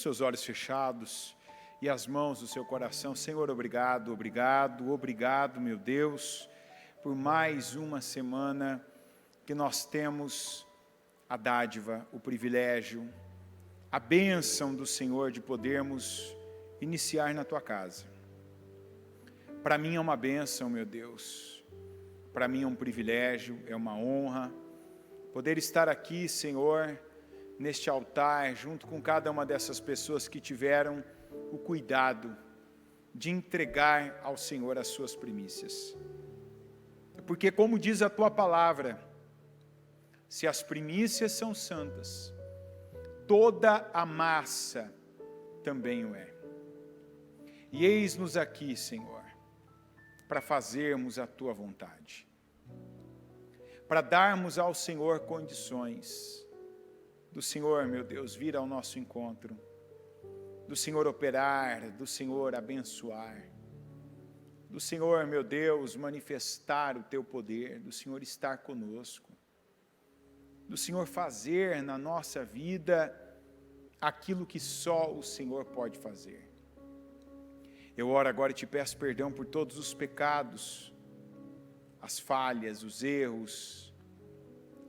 seus olhos fechados e as mãos do seu coração. Senhor, obrigado, obrigado, obrigado, meu Deus, por mais uma semana que nós temos a dádiva, o privilégio, a bênção do Senhor de podermos iniciar na Tua casa. Para mim é uma bênção, meu Deus, para mim é um privilégio, é uma honra, poder estar aqui, Senhor, neste altar, junto com cada uma dessas pessoas que tiveram o cuidado de entregar ao Senhor as suas primícias. Porque como diz a Tua palavra, se as primícias são santas, toda a massa também o é. E eis-nos aqui, Senhor, para fazermos a Tua vontade, para darmos ao Senhor condições do Senhor, meu Deus, vir ao nosso encontro, do Senhor operar, do Senhor abençoar, do Senhor, meu Deus, manifestar o Teu poder, do Senhor estar conosco, do Senhor fazer na nossa vida aquilo que só o Senhor pode fazer. Eu oro agora e Te peço perdão por todos os pecados, as falhas, os erros,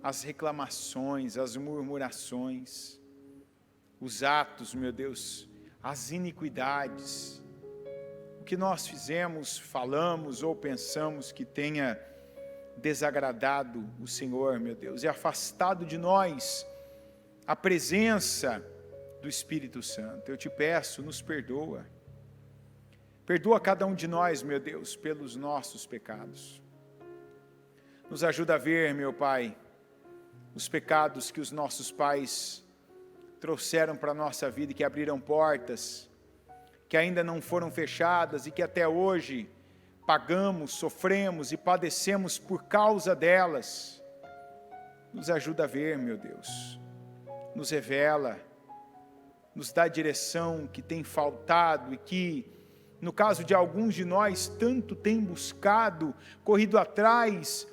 as reclamações, as murmurações, os atos, meu Deus, as iniquidades, o que nós fizemos, falamos ou pensamos que tenha desagradado o Senhor, meu Deus, e afastado de nós a presença do Espírito Santo. Eu Te peço, nos perdoa. Perdoa cada um de nós, meu Deus, pelos nossos pecados. Nos ajuda a ver, meu Pai, os pecados que os nossos pais trouxeram para a nossa vida e que abriram portas, que ainda não foram fechadas e que até hoje pagamos, sofremos e padecemos por causa delas. Nos ajuda a ver, meu Deus, nos revela, nos dá a direção que tem faltado e que, no caso de alguns de nós, tanto tem buscado, corrido atrás,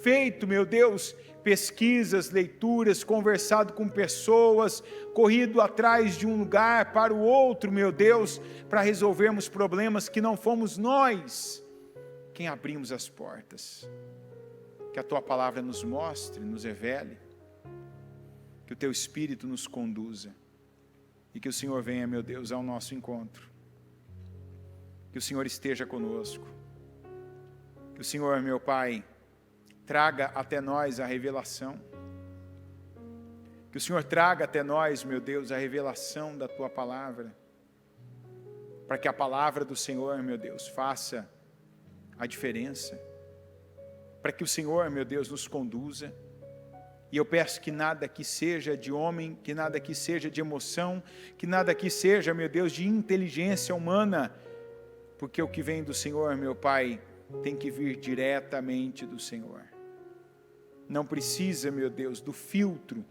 feito, meu Deus, pesquisas, leituras, conversado com pessoas, corrido atrás de um lugar para o outro, meu Deus, para resolvermos problemas que não fomos nós quem abrimos as portas. Que a Tua palavra nos mostre, nos revele, que o Teu Espírito nos conduza e que o Senhor venha, meu Deus, ao nosso encontro. Que o Senhor esteja conosco, que o Senhor, meu Pai, traga até nós a revelação, que o Senhor traga até nós, meu Deus, a revelação da Tua palavra, para que a palavra do Senhor, meu Deus, faça a diferença, para que o Senhor, meu Deus, nos conduza. E eu peço que nada aqui seja de homem, que nada aqui seja de emoção, que nada aqui seja, meu Deus, de inteligência humana, porque o que vem do Senhor, meu Pai, tem que vir diretamente do Senhor. Não precisa, meu Deus, do filtro,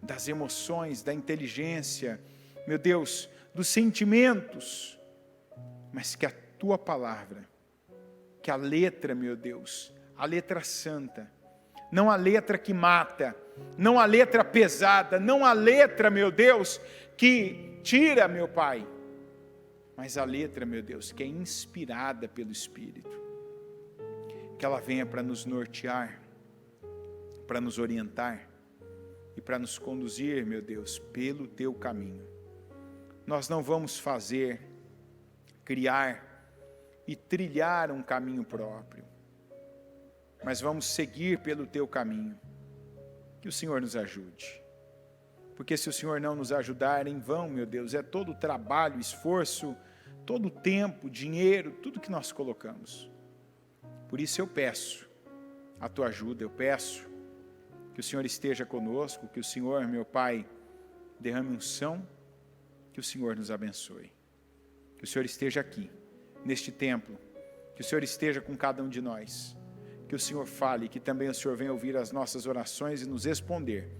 das emoções, da inteligência, meu Deus, dos sentimentos, mas que a Tua palavra, que a letra, meu Deus, a letra santa, não a letra que mata, não a letra pesada, não a letra, meu Deus, que tira, meu Pai, mas a letra, meu Deus, que é inspirada pelo Espírito, que ela venha para nos nortear, para nos orientar e para nos conduzir, meu Deus, pelo Teu caminho. Nós não vamos fazer, criar e trilhar um caminho próprio, mas vamos seguir pelo Teu caminho. Que o Senhor nos ajude, porque se o Senhor não nos ajudar, em vão, meu Deus, é todo o trabalho, esforço, todo o tempo, dinheiro, tudo que nós colocamos. Por isso eu peço a Tua ajuda, eu peço que o Senhor esteja conosco, que o Senhor, meu Pai, derrame unção, que o Senhor nos abençoe, que o Senhor esteja aqui, neste templo, que o Senhor esteja com cada um de nós, que o Senhor fale, que também o Senhor venha ouvir as nossas orações e nos responder.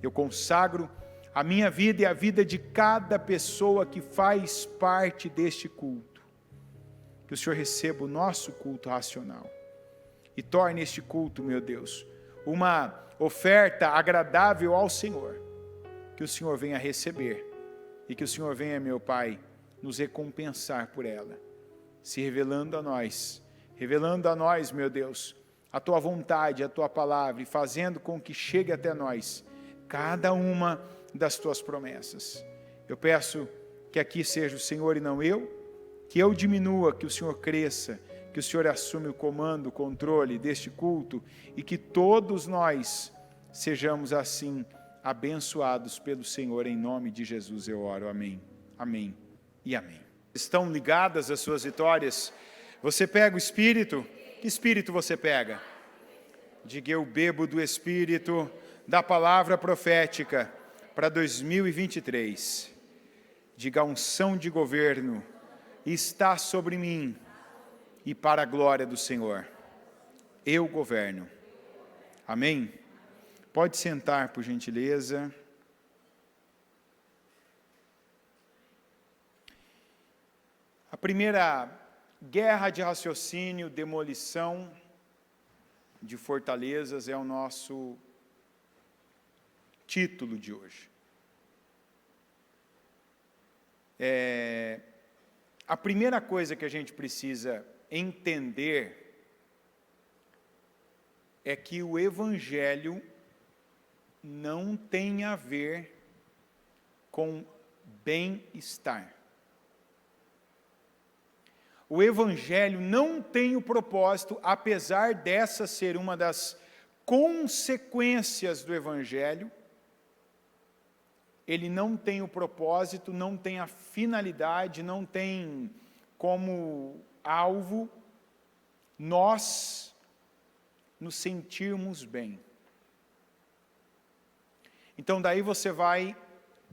Eu consagro a minha vida e a vida de cada pessoa que faz parte deste culto, que o Senhor receba o nosso culto racional, e torne este culto, meu Deus, uma oferta agradável ao Senhor, que o Senhor venha receber, e que o Senhor venha, meu Pai, nos recompensar por ela, se revelando a nós, meu Deus, a Tua vontade, a Tua palavra, e fazendo com que chegue até nós cada uma das Tuas promessas. Eu peço que aqui seja o Senhor e não eu, que eu diminua, que o Senhor cresça, que o Senhor assume o comando, o controle deste culto, e que todos nós sejamos assim abençoados pelo Senhor, em nome de Jesus eu oro, amém, amém e amém. Estão ligadas as suas vitórias? Você pega o Espírito? Que Espírito você pega? Diga: eu bebo do Espírito da palavra profética para 2023. Diga: a unção de governo está sobre mim e para a glória do Senhor. Eu governo. Amém? Pode sentar, por gentileza. A primeira guerra de raciocínio, demolição de fortalezas é o nosso título de hoje. A primeira coisa que a gente precisa entender é que o Evangelho não tem a ver com bem-estar. O Evangelho não tem o propósito, apesar dessa ser uma das consequências do Evangelho, ele não tem o propósito, não tem a finalidade, não tem como alvo nós nos sentirmos bem. Então daí você vai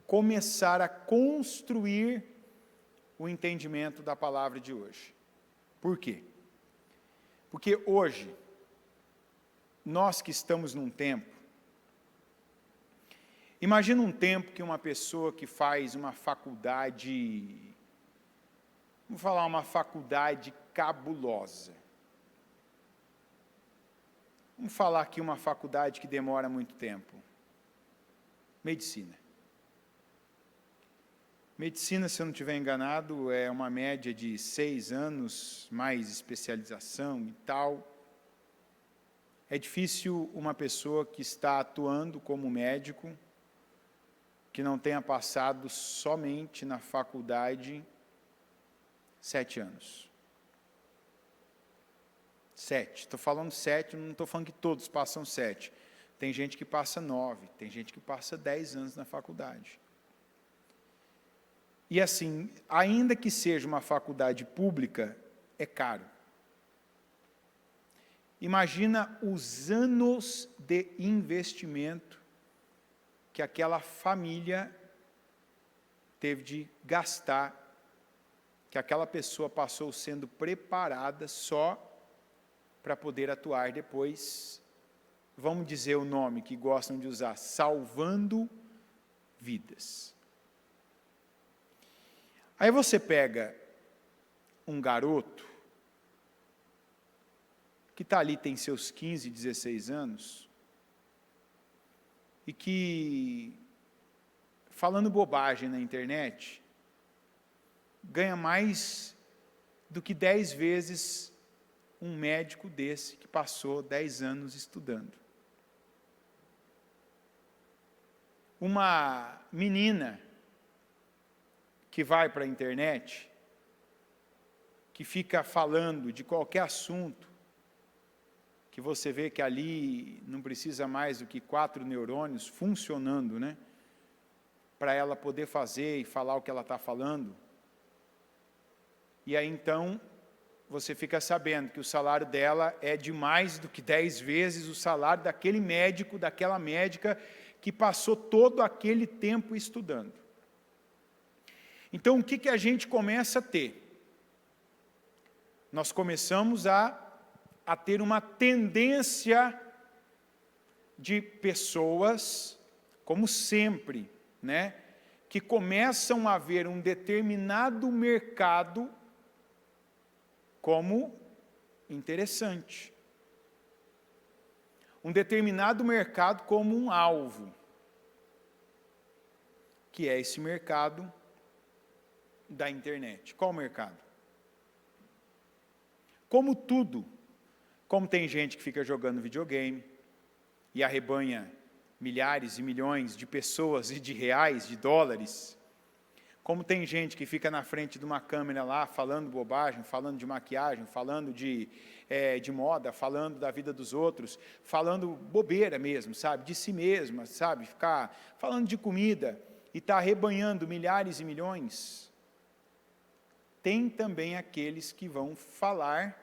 começar a construir o entendimento da palavra de hoje. Por quê? Porque hoje, nós que estamos num tempo, imagina um tempo que uma pessoa que faz uma faculdade, vamos falar uma faculdade cabulosa. Vamos falar aqui uma faculdade que demora muito tempo. Medicina. Medicina, se eu não estiver enganado, é uma média de 6 anos, mais especialização e tal. É difícil uma pessoa que está atuando como médico, que não tenha passado somente na faculdade 7 anos. 7. Estou falando 7, não estou falando que todos passam 7. Tem gente que passa 9, tem gente que passa 10 anos na faculdade. E assim, ainda que seja uma faculdade pública, é caro. Imagina os anos de investimento que aquela família teve de gastar, que aquela pessoa passou sendo preparada só para poder atuar depois, vamos dizer o nome que gostam de usar, salvando vidas. Aí você pega um garoto que está ali, tem seus 15, 16 anos, e que, falando bobagem na internet, ganha mais do que 10 vezes um médico desse que passou 10 anos estudando. Uma menina que vai para a internet, que fica falando de qualquer assunto, que você vê que ali não precisa mais do que 4 neurônios funcionando, né? Para ela poder fazer e falar o que ela está falando. E aí então, você fica sabendo que o salário dela é de mais do que 10 vezes o salário daquele médico, daquela médica, que passou todo aquele tempo estudando. Então, o que a gente começa a ter? Nós começamos a ter uma tendência de pessoas, como sempre, né, que começam a ver um determinado mercado como interessante. Um determinado mercado como um alvo, que é esse mercado da internet. Qual o mercado? Como tudo, como tem gente que fica jogando videogame e arrebanha milhares e milhões de pessoas e de reais, de dólares, como tem gente que fica na frente de uma câmera lá, falando bobagem, falando de maquiagem, falando de moda, falando da vida dos outros, falando bobeira mesmo, sabe, de si mesma, sabe, ficar falando de comida e está arrebanhando milhares e milhões. Tem também aqueles que vão falar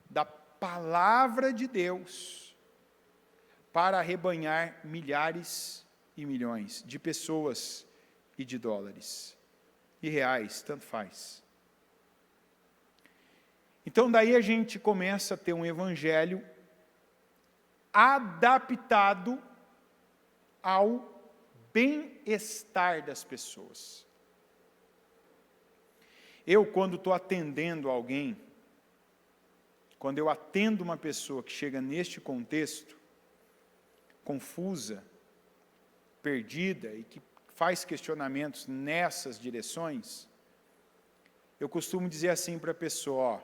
da palavra de Deus para arrebanhar milhares e milhões de pessoas e de dólares, e reais, tanto faz. Então, daí a gente começa a ter um evangelho adaptado ao bem-estar das pessoas. Eu, quando estou atendendo alguém, quando eu atendo uma pessoa que chega neste contexto, confusa, perdida e que faz questionamentos nessas direções, eu costumo dizer assim para a pessoa, ó,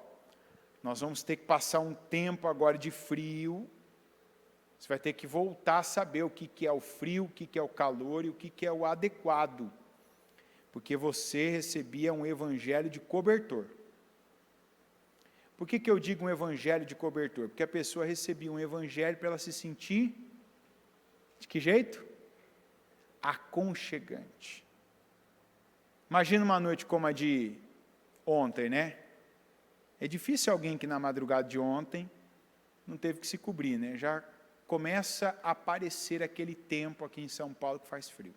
nós vamos ter que passar um tempo agora de frio, você vai ter que voltar a saber o que é o frio, o que é o calor e o que é o adequado, porque você recebia um evangelho de cobertor. Por que eu digo um evangelho de cobertor? Porque a pessoa recebia um evangelho para ela se sentir, de que jeito? Aconchegante. Imagina uma noite como a de ontem, né? É difícil alguém que na madrugada de ontem não teve que se cobrir, né? Já começa a aparecer aquele tempo aqui em São Paulo que faz frio.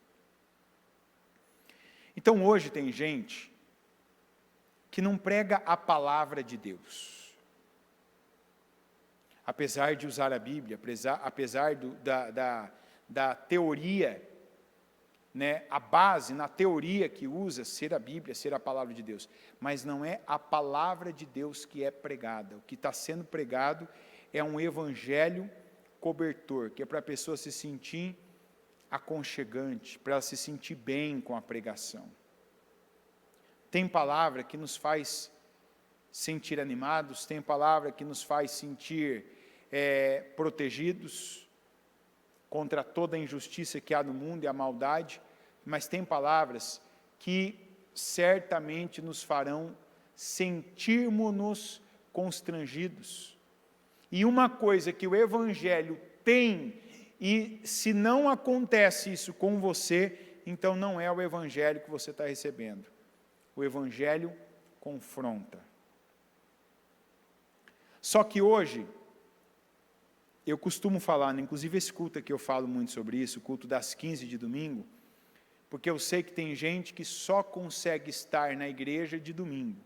Então hoje tem gente que não prega a palavra de Deus. Apesar de usar a Bíblia, apesar da teoria, né, a base na teoria que usa ser a Bíblia, ser a palavra de Deus, mas não é a palavra de Deus que é pregada. O que está sendo pregado é um evangelho cobertor, que é para a pessoa se sentir aconchegante, para ela se sentir bem com a pregação. Tem palavra que nos faz sentir animados, tem palavra que nos faz sentir protegidos contra toda a injustiça que há no mundo e a maldade, mas tem palavras que certamente nos farão sentirmos-nos constrangidos. E uma coisa que o Evangelho tem, e se não acontece isso com você, então não é o Evangelho que você está recebendo. O Evangelho confronta. Só que hoje, eu costumo falar, né, inclusive esse culto aqui eu falo muito sobre isso, o culto das 15 de domingo, porque eu sei que tem gente que só consegue estar na igreja de domingo.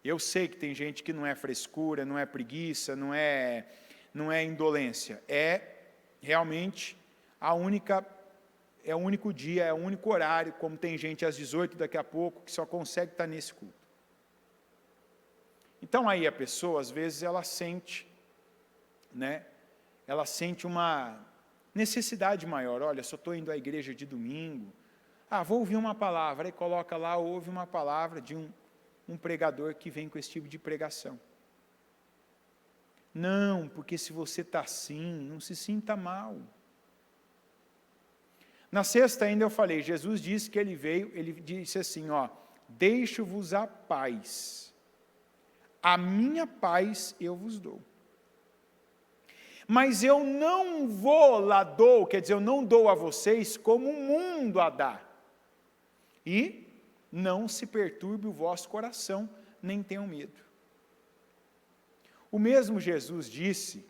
Eu sei que tem gente que não é frescura, não é preguiça, não é indolência. É realmente é o único dia, é o único horário, como tem gente às 18 daqui a pouco, que só consegue estar nesse culto. Então aí a pessoa, às vezes, ela sente, né? Ela sente uma necessidade maior. Olha, só estou indo à igreja de domingo. Vou ouvir uma palavra. Aí coloca lá, ouve uma palavra de um pregador que vem com esse tipo de pregação. Não, porque se você está assim, não se sinta mal. Na sexta ainda eu falei, Jesus disse que ele disse assim, ó, deixo-vos a paz. A minha paz eu vos dou. Mas eu não quer dizer, eu não dou a vocês como o mundo a dá. E não se perturbe o vosso coração, nem tenham medo. O mesmo Jesus disse,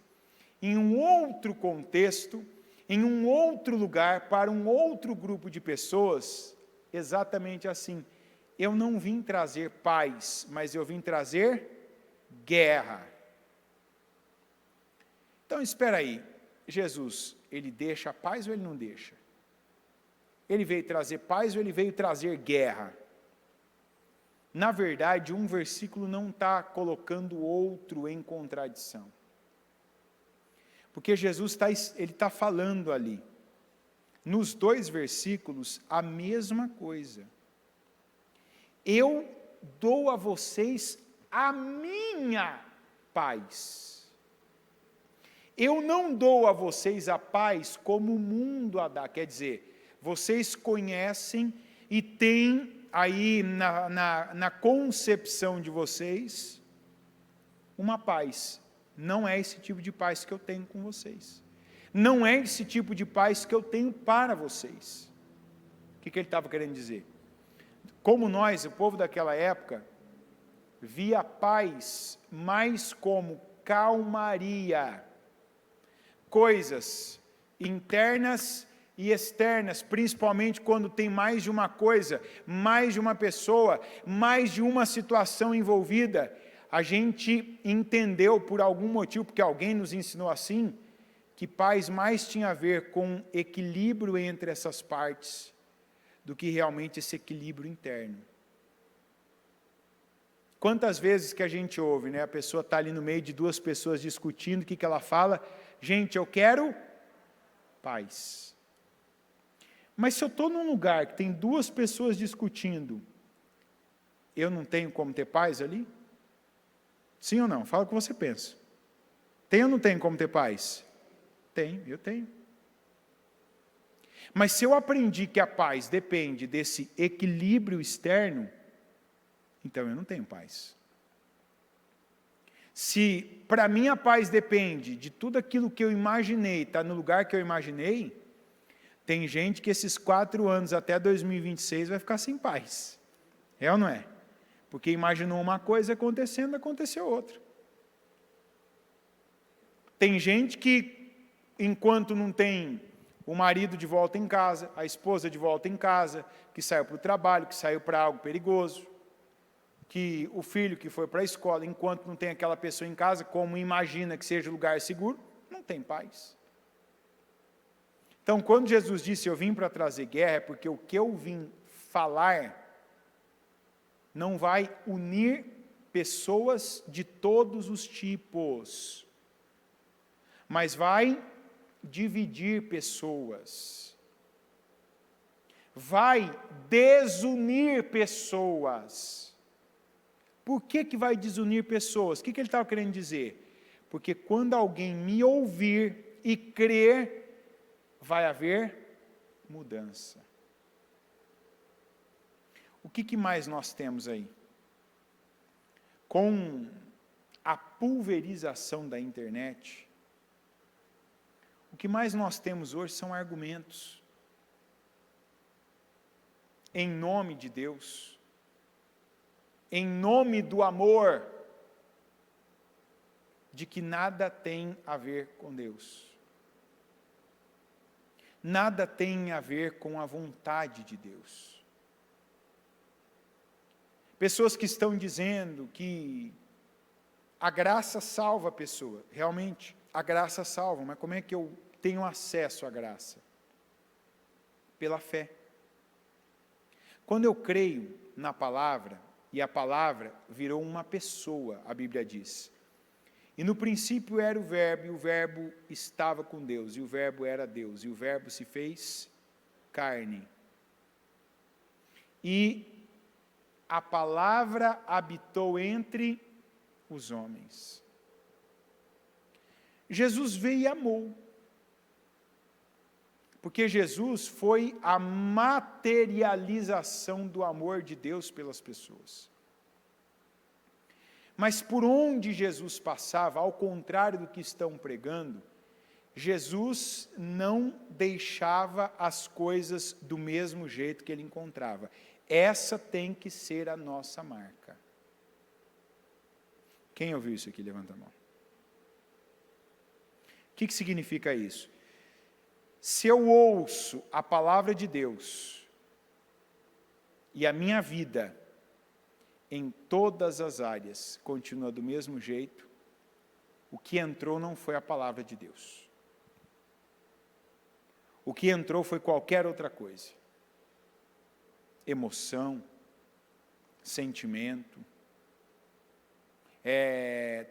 em um outro contexto, em um outro lugar, para um outro grupo de pessoas, exatamente assim, eu não vim trazer paz, mas eu vim trazer guerra. Então, espera aí, Jesus, ele deixa a paz ou ele não deixa? Ele veio trazer paz ou ele veio trazer guerra? Na verdade, um versículo não está colocando o outro em contradição. Porque Jesus está falando ali, nos dois versículos, a mesma coisa. eu dou a vocês a minha paz. Eu não dou a vocês a paz como o mundo a dá. Quer dizer, vocês conhecem e têm aí na concepção de vocês uma paz. Não é esse tipo de paz que eu tenho com vocês. Não é esse tipo de paz que eu tenho para vocês. O que ele estava querendo dizer? Como nós, o povo daquela época, via a paz mais como calmaria, coisas internas e externas, principalmente quando tem mais de uma coisa, mais de uma pessoa, mais de uma situação envolvida. A gente entendeu por algum motivo, porque alguém nos ensinou assim, que paz mais tinha a ver com equilíbrio entre essas partes, do que realmente esse equilíbrio interno. Quantas vezes que a gente ouve, né? A pessoa está ali no meio de duas pessoas discutindo, o que ela fala? Gente, eu quero paz. Mas se eu estou num lugar que tem duas pessoas discutindo, eu não tenho como ter paz ali? Sim ou não? Fala o que você pensa. Tem ou não tem como ter paz? Tem, eu tenho. Mas se eu aprendi que a paz depende desse equilíbrio externo, então eu não tenho paz. Se para mim a paz depende de tudo aquilo que eu imaginei, está no lugar que eu imaginei, tem gente que esses 4 anos até 2026 vai ficar sem paz. É ou não é? Porque imaginou uma coisa acontecendo, aconteceu outra. Tem gente que, enquanto não tem o marido de volta em casa, a esposa de volta em casa, que saiu para o trabalho, que saiu para algo perigoso, que o filho que foi para a escola, enquanto não tem aquela pessoa em casa, como imagina que seja lugar seguro, não tem paz. Então, quando Jesus disse, eu vim para trazer guerra, é porque o que eu vim falar não vai unir pessoas de todos os tipos, mas vai dividir pessoas, vai desunir pessoas. Por que vai desunir pessoas? O que ele estava querendo dizer? Porque quando alguém me ouvir e crer, vai haver mudança. O que mais nós temos aí? Com a pulverização da internet, o que mais nós temos hoje são argumentos em nome de Deus, em nome do amor, de que nada tem a ver com Deus. Nada tem a ver com a vontade de Deus. Pessoas que estão dizendo que a graça salva a pessoa. Realmente, a graça salva, mas como é que eu tenho acesso à graça? Pela fé. Quando eu creio na palavra, e a palavra virou uma pessoa, a Bíblia diz. E no princípio era o Verbo, e o Verbo estava com Deus, e o Verbo era Deus, e o Verbo se fez carne. E a palavra habitou entre os homens. Jesus veio e amou. Porque Jesus foi a materialização do amor de Deus pelas pessoas. Mas por onde Jesus passava, ao contrário do que estão pregando, Jesus não deixava as coisas do mesmo jeito que ele encontrava. Essa tem que ser a nossa marca. Quem ouviu isso aqui? Levanta a mão. O que significa isso? Se eu ouço a palavra de Deus e a minha vida em todas as áreas continua do mesmo jeito, o que entrou não foi a palavra de Deus. O que entrou foi qualquer outra coisa. Emoção, sentimento,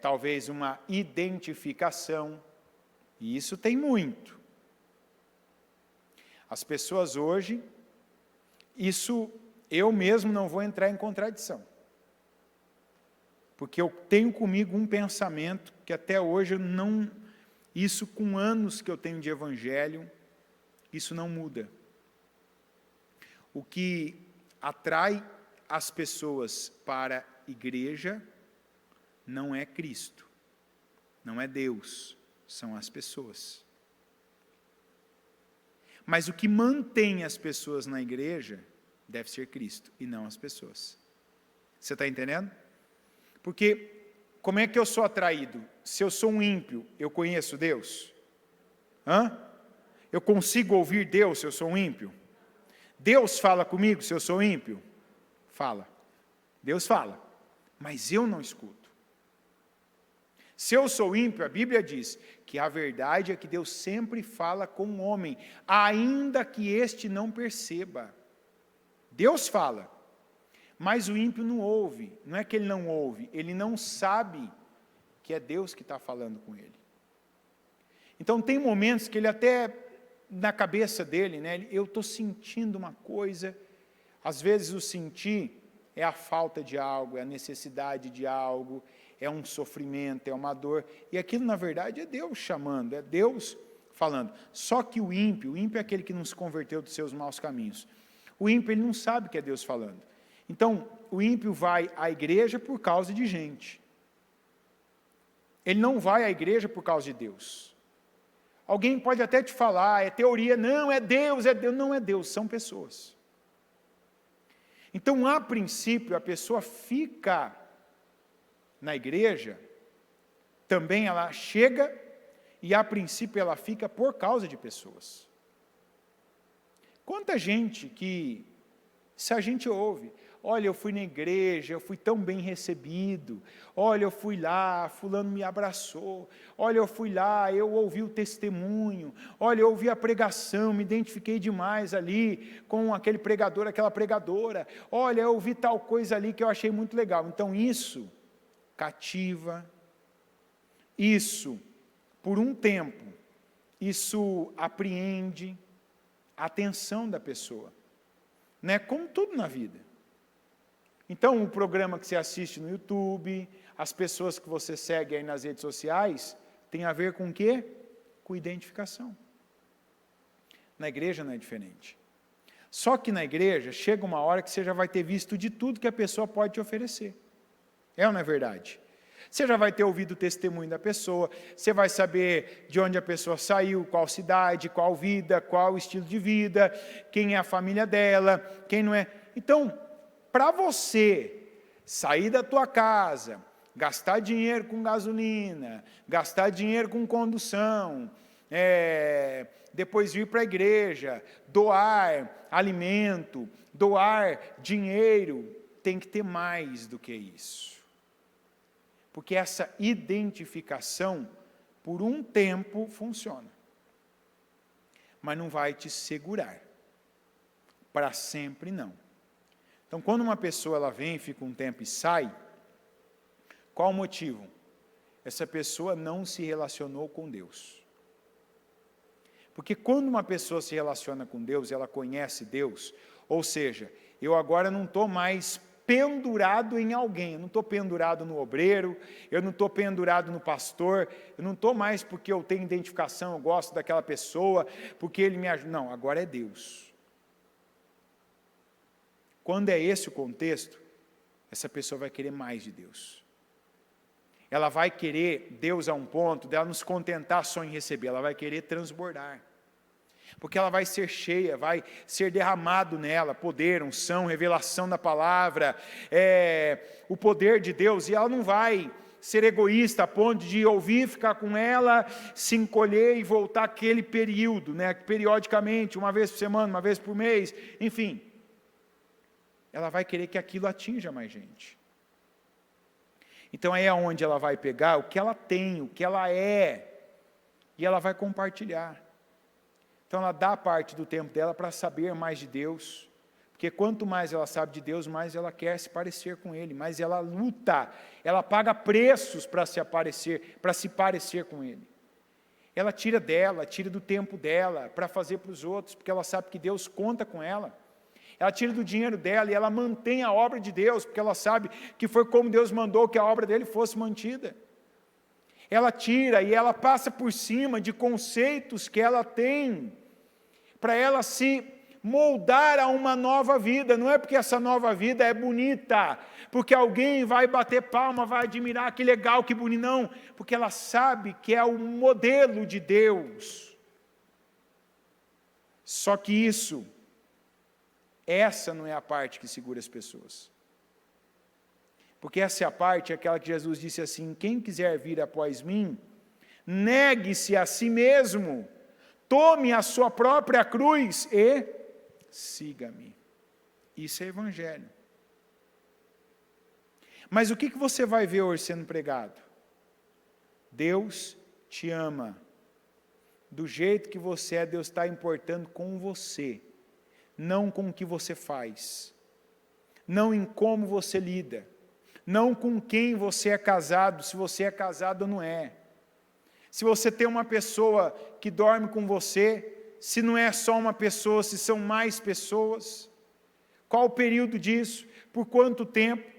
talvez uma identificação, e isso tem muito. As pessoas hoje, isso eu mesmo não vou entrar em contradição. Porque eu tenho comigo um pensamento que até hoje eu não, isso com anos que eu tenho de evangelho, isso não muda. O que atrai as pessoas para a igreja não é Cristo, não é Deus, são as pessoas. Mas o que mantém as pessoas na igreja deve ser Cristo e não as pessoas. Você está entendendo? Porque como é que eu sou atraído? Se eu sou um ímpio, eu conheço Deus? Eu consigo ouvir Deus se eu sou um ímpio? Deus fala comigo se eu sou ímpio? Fala. Deus fala, mas eu não escuto. Se eu sou ímpio, a Bíblia diz que a verdade é que Deus sempre fala com o homem, ainda que este não perceba. Deus fala, mas o ímpio não ouve. Não é que ele não ouve, ele não sabe que é Deus que está falando com ele. Então tem momentos que ele até, na cabeça dele, né, eu estou sentindo uma coisa, às vezes o sentir é a falta de algo, é a necessidade de algo, é um sofrimento, é uma dor, e aquilo na verdade é Deus chamando, é Deus falando. Só que o ímpio é aquele que não se converteu dos seus maus caminhos. O ímpio, ele não sabe que é Deus falando. Então, o ímpio vai à igreja por causa de gente. Ele não vai à igreja por causa de Deus. Alguém pode até te falar, é teoria, não, é Deus, não é Deus, são pessoas. Então, a princípio, a pessoa fica na igreja, também ela chega, e a princípio ela fica por causa de pessoas. Quanta gente que, se a gente ouve, olha, eu fui na igreja, eu fui tão bem recebido, olha, eu fui lá, fulano me abraçou, olha, eu fui lá, eu ouvi o testemunho, olha, eu ouvi a pregação, me identifiquei demais ali com aquele pregador, aquela pregadora, olha, eu ouvi tal coisa ali que eu achei muito legal. Então isso cativa, isso, por um tempo, isso apreende a atenção da pessoa, né? Como tudo na vida. Então, o programa que você assiste no YouTube, as pessoas que você segue aí nas redes sociais, tem a ver com o quê? Com identificação. Na igreja não é diferente. Só que na igreja, chega uma hora que você já vai ter visto de tudo que a pessoa pode te oferecer. É ou não é verdade? Você já vai ter ouvido o testemunho da pessoa, você vai saber de onde a pessoa saiu, qual cidade, qual vida, qual estilo de vida, quem é a família dela, quem não é. Então, para você sair da tua casa, gastar dinheiro com gasolina, gastar dinheiro com condução, depois vir para a igreja, doar alimento, doar dinheiro, tem que ter mais do que isso. Porque essa identificação, por um tempo, funciona. Mas não vai te segurar. Para sempre, não. Então, quando uma pessoa ela vem, fica um tempo e sai, qual o motivo? Essa pessoa não se relacionou com Deus. Porque quando uma pessoa se relaciona com Deus, ela conhece Deus, ou seja, eu agora não estou mais pendurado em alguém, eu não estou pendurado no obreiro, eu não estou pendurado no pastor, eu não estou mais porque eu tenho identificação, eu gosto daquela pessoa, porque ele me ajuda. Não, agora é Deus. Quando é esse o contexto, essa pessoa vai querer mais de Deus. Ela vai querer Deus a um ponto dela não se contentar só em receber, ela vai querer transbordar. Porque ela vai ser cheia, vai ser derramado nela poder, unção, revelação da palavra, o poder de Deus, e ela não vai ser egoísta a ponto de ouvir, ficar com ela, se encolher e voltar aquele período, né, periodicamente, uma vez por semana, uma vez por mês, enfim. Ela vai querer que aquilo atinja mais gente. Então aí é onde ela vai pegar o que ela tem, o que ela é, e ela vai compartilhar. Então ela dá parte do tempo dela para saber mais de Deus, porque quanto mais ela sabe de Deus, mais ela quer se parecer com Ele, mais ela luta, ela paga preços para se parecer com Ele. Ela tira dela, tira do tempo dela, para fazer para os outros, porque ela sabe que Deus conta com ela. Ela tira do dinheiro dela e ela mantém a obra de Deus, porque ela sabe que foi como Deus mandou que a obra dele fosse mantida. Ela tira e ela passa por cima de conceitos que ela tem, para ela se moldar a uma nova vida. Não é porque essa nova vida é bonita, porque alguém vai bater palma, vai admirar, que legal, que bonito, não, porque ela sabe que é o modelo de Deus. Só que essa não é a parte que segura as pessoas. Porque essa é a parte, aquela que Jesus disse assim: quem quiser vir após mim, negue-se a si mesmo, tome a sua própria cruz e siga-me. Isso é evangelho. Mas o que você vai ver hoje sendo pregado? Deus te ama. Do jeito que você é, Deus está importando com você, não com o que você faz, não em como você lida, não com quem você é casado, se você é casado ou não é. Se você tem uma pessoa que dorme com você, se não é só uma pessoa, se são mais pessoas, qual o período disso, por quanto tempo,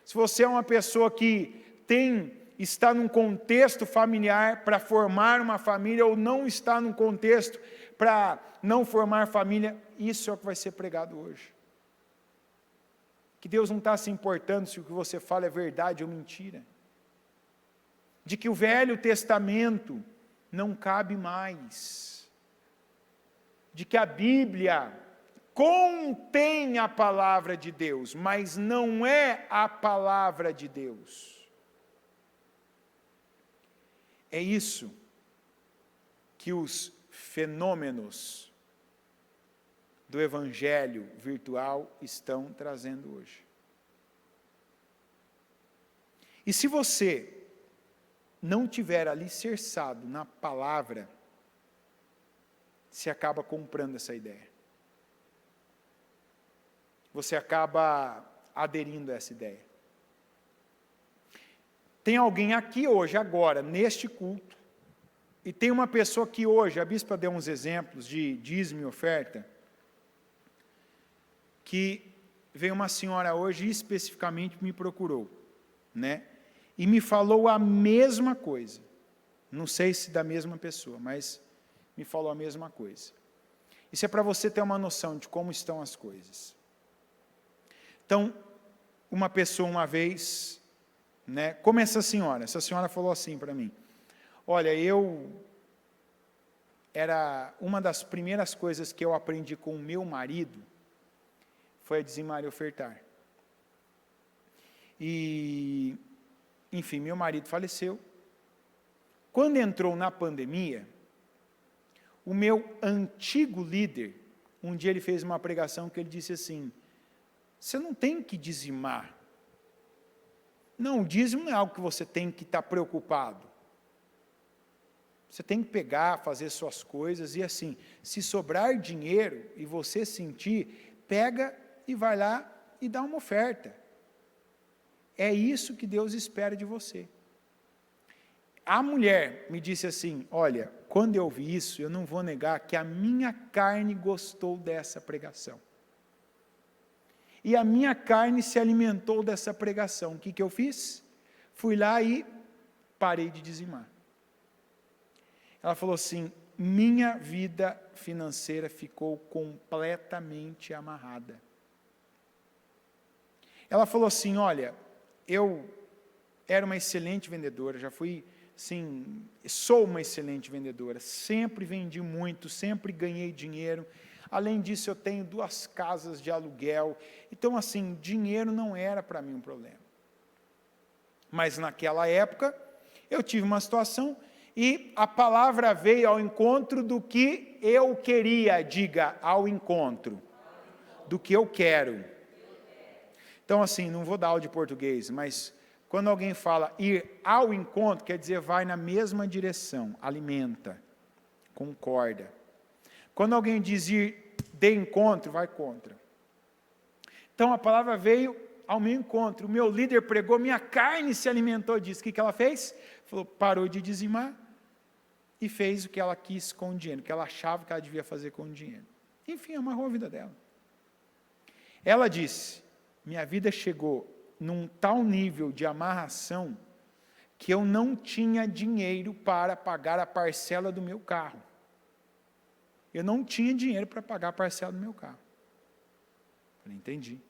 se você é uma pessoa que está num contexto familiar para formar uma família, ou não está num contexto para não formar família, isso é o que vai ser pregado hoje. Que Deus não está se importando se o que você fala é verdade ou mentira. De que o Velho Testamento não cabe mais. De que a Bíblia contém a palavra de Deus, mas não é a palavra de Deus. É isso que os fenômenos do evangelho virtual estão trazendo hoje. E se você não tiver alicerçado na palavra, você acaba comprando essa ideia. Você acaba aderindo a essa ideia. Tem alguém aqui hoje, agora, neste culto, e tem uma pessoa que hoje, a bispa deu uns exemplos de dízimo e oferta, que veio uma senhora hoje, especificamente me procurou, né? E me falou a mesma coisa. Não sei se da mesma pessoa, mas me falou a mesma coisa. Isso é para você ter uma noção de como estão as coisas. Então, uma pessoa uma vez, né, como essa senhora falou assim para mim: olha, era uma das primeiras coisas que eu aprendi com o meu marido, foi a dizimar e ofertar. E, enfim, meu marido faleceu. Quando entrou na pandemia, o meu antigo líder, um dia ele fez uma pregação que ele disse assim: você não tem que dizimar. Não, o dízimo não é algo que você tem que estar preocupado. Você tem que pegar, fazer suas coisas e assim, se sobrar dinheiro e você sentir, pega e vai lá e dá uma oferta. É isso que Deus espera de você. A mulher me disse assim: olha, quando eu ouvi isso, eu não vou negar que a minha carne gostou dessa pregação. E a minha carne se alimentou dessa pregação. O que eu fiz? Fui lá e parei de dizimar. Ela falou assim: minha vida financeira ficou completamente amarrada. Ela falou assim: olha, eu era uma excelente vendedora, já fui, sim, sou uma excelente vendedora, sempre vendi muito, sempre ganhei dinheiro. Além disso, eu tenho 2 casas de aluguel. Então, assim, dinheiro não era para mim um problema. Mas naquela época, eu tive uma situação e a palavra veio ao encontro do que eu queria. Diga, ao encontro do que eu quero. Então, assim, não vou dar aula de português, mas quando alguém fala ir ao encontro, quer dizer vai na mesma direção, alimenta, concorda. Quando alguém diz ir de encontro, vai contra. Então a palavra veio ao meu encontro, o meu líder pregou, minha carne se alimentou disso. O que ela fez? Falou, parou de dizimar e fez o que ela quis com o dinheiro, o que ela achava que ela devia fazer com o dinheiro. Enfim, amarrou a vida dela. Ela disse, minha vida chegou num tal nível de amarração que eu não tinha dinheiro para pagar a parcela do meu carro. Eu não tinha dinheiro para pagar a parcela do meu carro. Falei, entendi.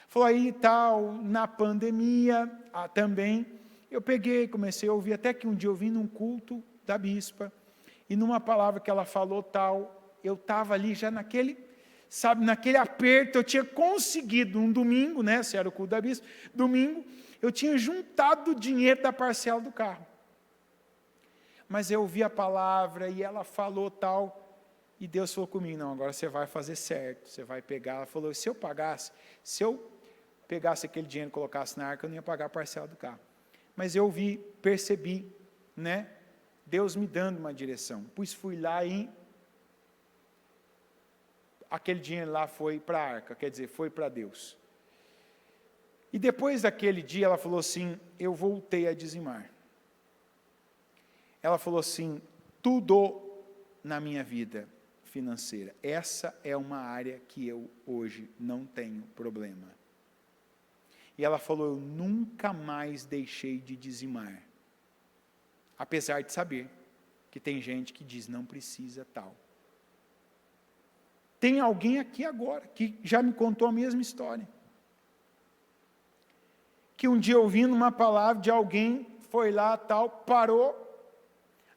Falou aí tal, na pandemia também, eu peguei, comecei a ouvir, até que um dia eu vim num culto da bispa, e numa palavra que ela falou tal, eu estava ali já naquele aperto, eu tinha conseguido um domingo, né, se era o culto da bispa, domingo, eu tinha juntado o dinheiro da parcela do carro. Mas eu ouvi a palavra, e ela falou tal, e Deus falou comigo, não, agora você vai fazer certo, você vai pegar. Ela falou, se eu pegasse aquele dinheiro e colocasse na arca, eu não ia pagar a parcela do carro. Mas eu percebi, né, Deus me dando uma direção. Pois fui lá e aquele dinheiro lá foi para a arca, quer dizer, foi para Deus. E depois daquele dia, ela falou assim, eu voltei a dizimar. Ela falou assim, tudo na minha vida financeira, essa é uma área que eu hoje não tenho problema. E ela falou, eu nunca mais deixei de dizimar. Apesar de saber que tem gente que diz, não precisa tal. Tem alguém aqui agora que já me contou a mesma história. Que um dia ouvindo uma palavra de alguém, foi lá tal, parou,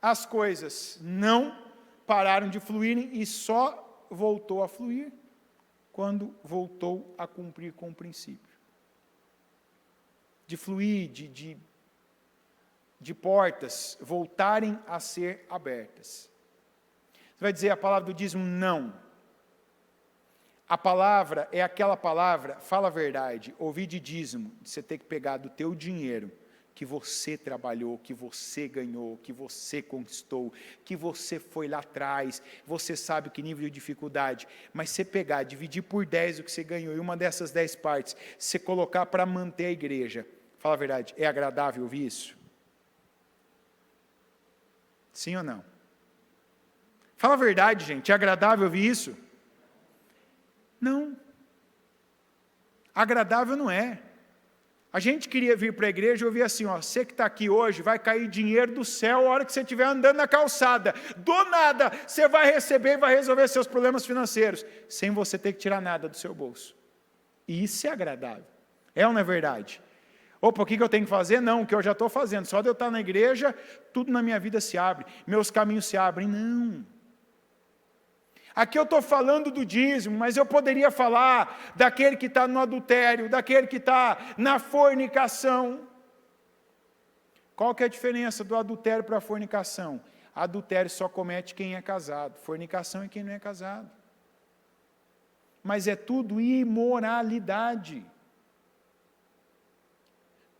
as coisas não pararam de fluírem e só voltou a fluir quando voltou a cumprir com o princípio. De fluir, de portas voltarem a ser abertas. Você vai dizer a palavra do dízimo? Não. A palavra é aquela palavra, fala a verdade, ouvir de dízimo, você tem que pegar do teu dinheiro, que você trabalhou, que você ganhou, que você conquistou, que você foi lá atrás, você sabe que nível de dificuldade, mas você pegar, dividir por 10 o que você ganhou, e uma dessas 10 partes, você colocar para manter a igreja, fala a verdade, é agradável ouvir isso? Sim ou não? Fala a verdade, gente, é agradável ouvir isso? Não. Agradável não é. A gente queria vir para a igreja e ouvir assim, ó, você que está aqui hoje, vai cair dinheiro do céu a hora que você estiver andando na calçada. Do nada, você vai receber e vai resolver seus problemas financeiros, sem você ter que tirar nada do seu bolso. E isso é agradável. É ou não é verdade? Opa, o que eu tenho que fazer? Não, o que eu já estou fazendo. Só de eu estar na igreja, tudo na minha vida se abre. Meus caminhos se abrem. Não. Aqui eu estou falando do dízimo, mas eu poderia falar daquele que está no adultério, daquele que está na fornicação. Qual que é a diferença do adultério para a fornicação? Adultério só comete quem é casado, fornicação é quem não é casado. Mas é tudo imoralidade.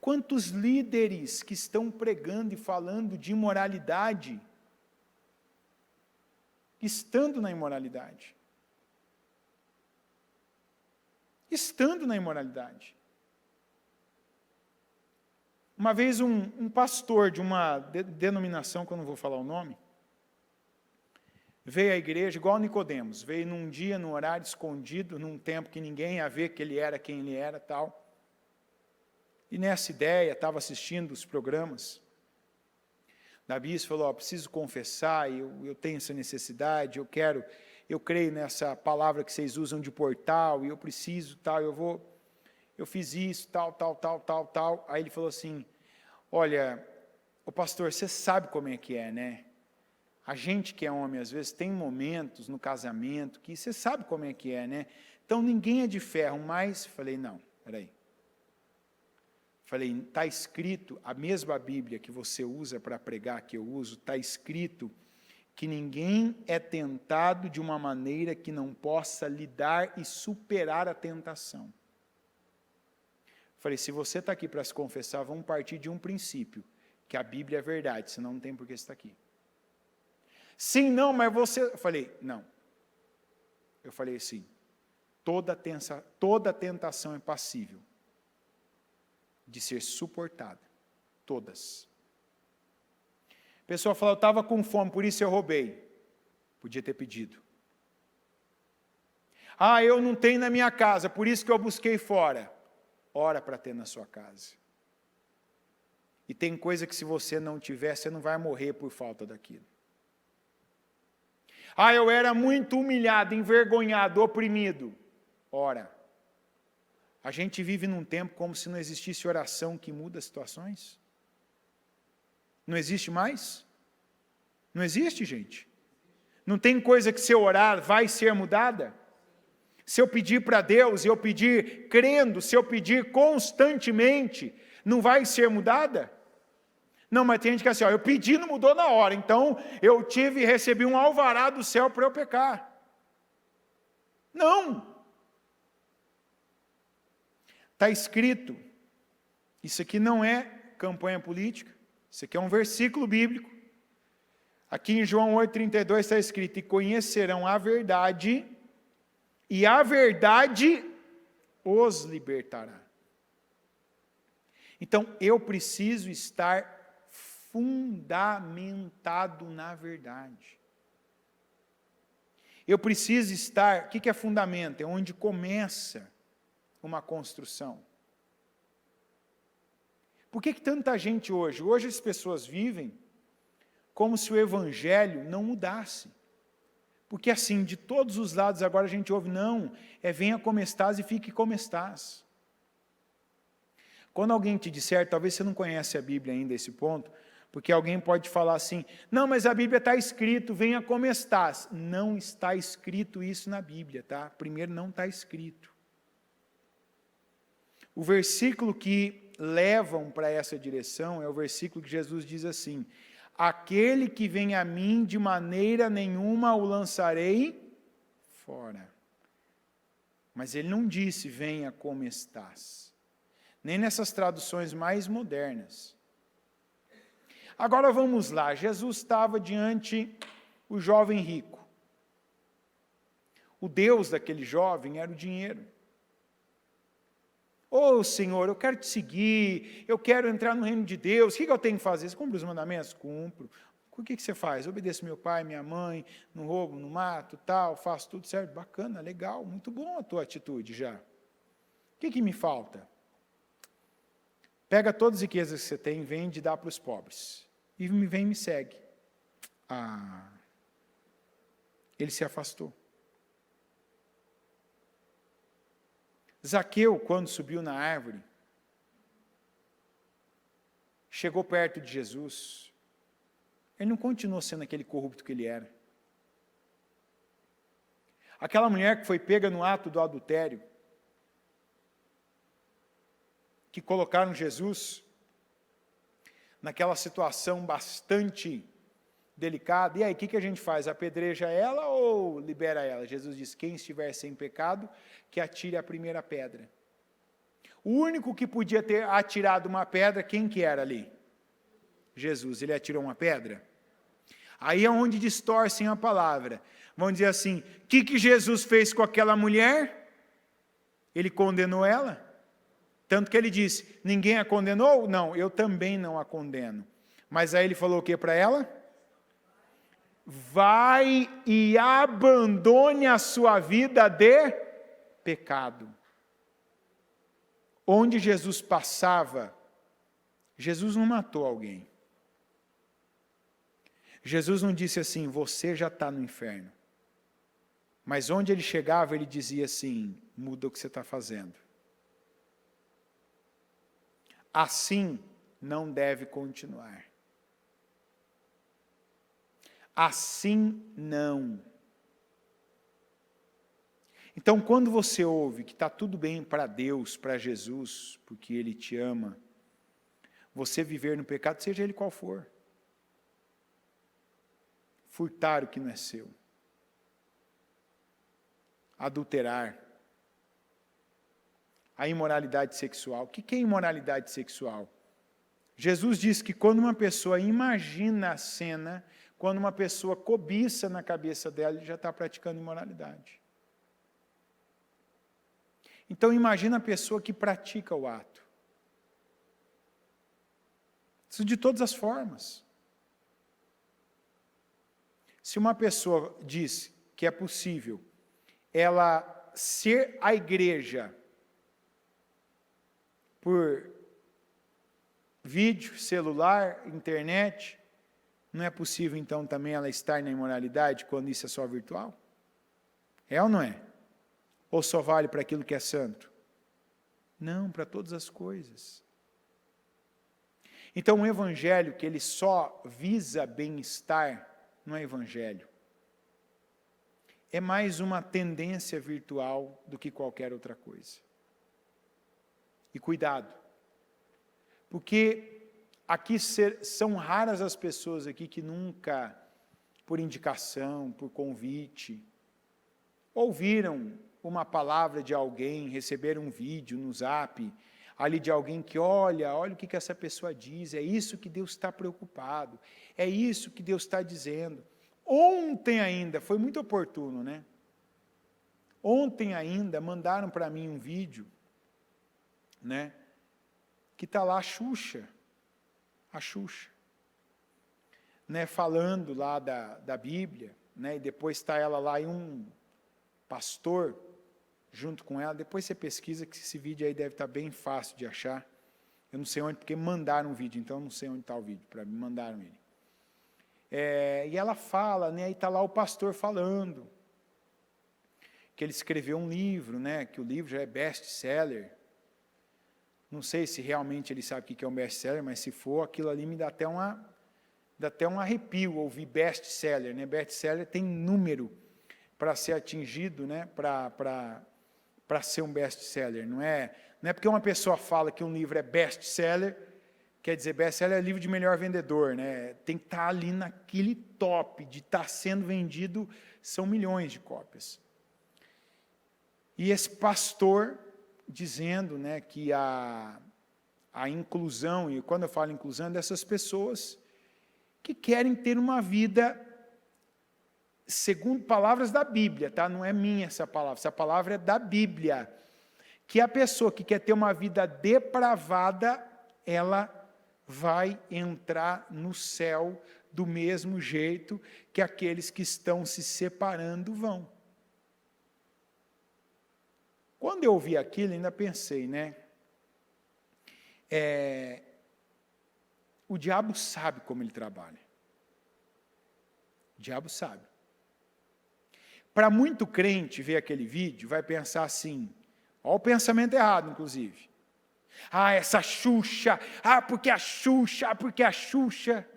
Quantos líderes que estão pregando e falando de imoralidade, estando na imoralidade. Estando na imoralidade. Uma vez um pastor de uma denominação, que eu não vou falar o nome, veio à igreja, igual Nicodemos, veio num dia, num horário escondido, num tempo que ninguém ia ver que ele era quem ele era, tal. E nessa ideia, estava assistindo os programas, da bispa, falou, preciso confessar, eu tenho essa necessidade, eu creio nessa palavra que vocês usam de portal, e eu preciso, tal, eu fiz isso, tal. Aí ele falou assim, olha, o pastor, você sabe como é que é, né? A gente que é homem, às vezes, tem momentos no casamento que você sabe como é que é, né? Então, ninguém é de ferro, mas, falei, não, peraí. Falei, está escrito, a mesma Bíblia que você usa para pregar, que eu uso, está escrito que ninguém é tentado de uma maneira que não possa lidar e superar a tentação. Falei, se você está aqui para se confessar, vamos partir de um princípio, que a Bíblia é verdade, senão não tem por que você estar aqui. Sim, não, mas você... Eu falei, não. Eu falei assim, toda tentação é passível de ser suportada, todas. A pessoa fala, eu estava com fome, por isso eu roubei. Podia ter pedido. Eu não tenho na minha casa, por isso que eu busquei fora. Ora para ter na sua casa. E tem coisa que se você não tiver, você não vai morrer por falta daquilo. Eu era muito humilhado, envergonhado, oprimido. Ora, a gente vive num tempo como se não existisse oração que muda as situações. Não existe mais? Não existe, gente. Não tem coisa que se eu orar vai ser mudada? Se eu pedir para Deus, eu pedir crendo, se eu pedir constantemente, não vai ser mudada? Não, mas tem gente que é assim, eu pedi, não mudou na hora, então eu recebi um alvará do céu para eu pecar. Não! Está escrito, isso aqui não é campanha política, isso aqui é um versículo bíblico. Aqui em João 8,32 está escrito, e conhecerão a verdade, e a verdade os libertará. Então, eu preciso estar fundamentado na verdade. Eu preciso estar, o que é fundamento? É onde começa uma construção. Por que tanta gente hoje? Hoje as pessoas vivem como se o evangelho não mudasse. Porque assim, de todos os lados agora a gente ouve, não, venha como estás e fique como estás. Quando alguém te disser, talvez você não conhece a Bíblia ainda, esse ponto, porque alguém pode falar assim, não, mas a Bíblia está escrito, venha como estás. Não está escrito isso na Bíblia, tá? Primeiro, não está escrito. O versículo que levam para essa direção é o versículo que Jesus diz assim, aquele que vem a mim, de maneira nenhuma o lançarei fora. Mas ele não disse, venha como estás. Nem nessas traduções mais modernas. Agora vamos lá, Jesus estava diante o jovem rico. O Deus daquele jovem era o dinheiro. Senhor, eu quero te seguir, eu quero entrar no reino de Deus, o que eu tenho que fazer? Você cumpre os mandamentos? Cumpro. O que você faz? Obedeço meu pai, minha mãe, não roubo, não mato, tal, faço tudo certo. Bacana, legal, muito bom a tua atitude já. O que me falta? Pega todas as riquezas que você tem, vende e dá para os pobres. E vem e me segue. Ele se afastou. Zaqueu, quando subiu na árvore, chegou perto de Jesus, ele não continuou sendo aquele corrupto que ele era. Aquela mulher que foi pega no ato do adultério, que colocaram Jesus naquela situação bastante delicada, e aí, o que a gente faz? Apedreja ela ou libera ela? Jesus diz, quem estiver sem pecado, que atire a primeira pedra. O único que podia ter atirado uma pedra, quem que era ali? Jesus, ele atirou uma pedra? Aí é onde distorcem a palavra. Vão dizer assim, o que Jesus fez com aquela mulher? Ele condenou ela? Tanto que ele disse, ninguém a condenou? Não, eu também não a condeno. Mas aí ele falou o que para ela? Vai e abandone a sua vida de pecado. Onde Jesus passava, Jesus não matou alguém. Jesus não disse assim, você já está no inferno. Mas onde ele chegava, ele dizia assim, muda o que você está fazendo. Assim não deve continuar. Assim não. Então, quando você ouve que está tudo bem para Deus, para Jesus, porque Ele te ama, você viver no pecado, seja ele qual for. Furtar o que não é seu. Adulterar. A imoralidade sexual. O que é imoralidade sexual? Jesus diz que quando uma pessoa imagina a cena, quando uma pessoa cobiça na cabeça dela, ele já está praticando imoralidade. Então imagina a pessoa que pratica o ato. Isso de todas as formas. Se uma pessoa diz que é possível ela ser a igreja por vídeo, celular, internet, não é possível então também ela estar na imoralidade quando isso é só virtual? É ou não é? Ou só vale para aquilo que é santo? Não, para todas as coisas. Então, um evangelho que ele só visa bem-estar, não é evangelho. É mais uma tendência virtual do que qualquer outra coisa. E cuidado, porque aqui são raras as pessoas aqui que nunca, por indicação, por convite, ouviram uma palavra de alguém, receberam um vídeo no Zap, ali de alguém que olha o que essa pessoa diz, é isso que Deus está preocupado, é isso que Deus está dizendo. Ontem ainda, foi muito oportuno, né? Ontem ainda mandaram para mim um vídeo, né? Que está lá a Xuxa, né? Falando lá da Bíblia, né? E depois está ela lá e um pastor junto com ela. Depois você pesquisa que esse vídeo aí deve estar bem fácil de achar. Eu não sei onde, porque mandaram o vídeo, então eu não sei onde está o vídeo, para mim mandaram ele. E ela fala, né, aí está lá o pastor falando, que ele escreveu um livro, né, que o livro já é best-seller. Não sei se realmente ele sabe o que é um best-seller, mas se for, aquilo ali me dá até um arrepio ouvir best-seller, né? Best-seller tem número para ser atingido, né, para ser um best-seller. Não é porque uma pessoa fala que um livro é best-seller, quer dizer, best-seller é livro de melhor vendedor, né? Tem que estar ali naquele top, de estar sendo vendido, são milhões de cópias. E esse pastor dizendo, né, que a inclusão, e quando eu falo inclusão, é dessas pessoas que querem ter uma vida segundo palavras da Bíblia, tá? Não é minha essa palavra é da Bíblia, que a pessoa que quer ter uma vida depravada, ela vai entrar no céu do mesmo jeito que aqueles que estão se separando vão. Quando eu ouvi aquilo, ainda pensei, né? O diabo sabe como ele trabalha. O diabo sabe. Para muito crente ver aquele vídeo, vai pensar assim, olha o pensamento errado, inclusive. Essa Xuxa, porque a Xuxa, porque a Xuxa.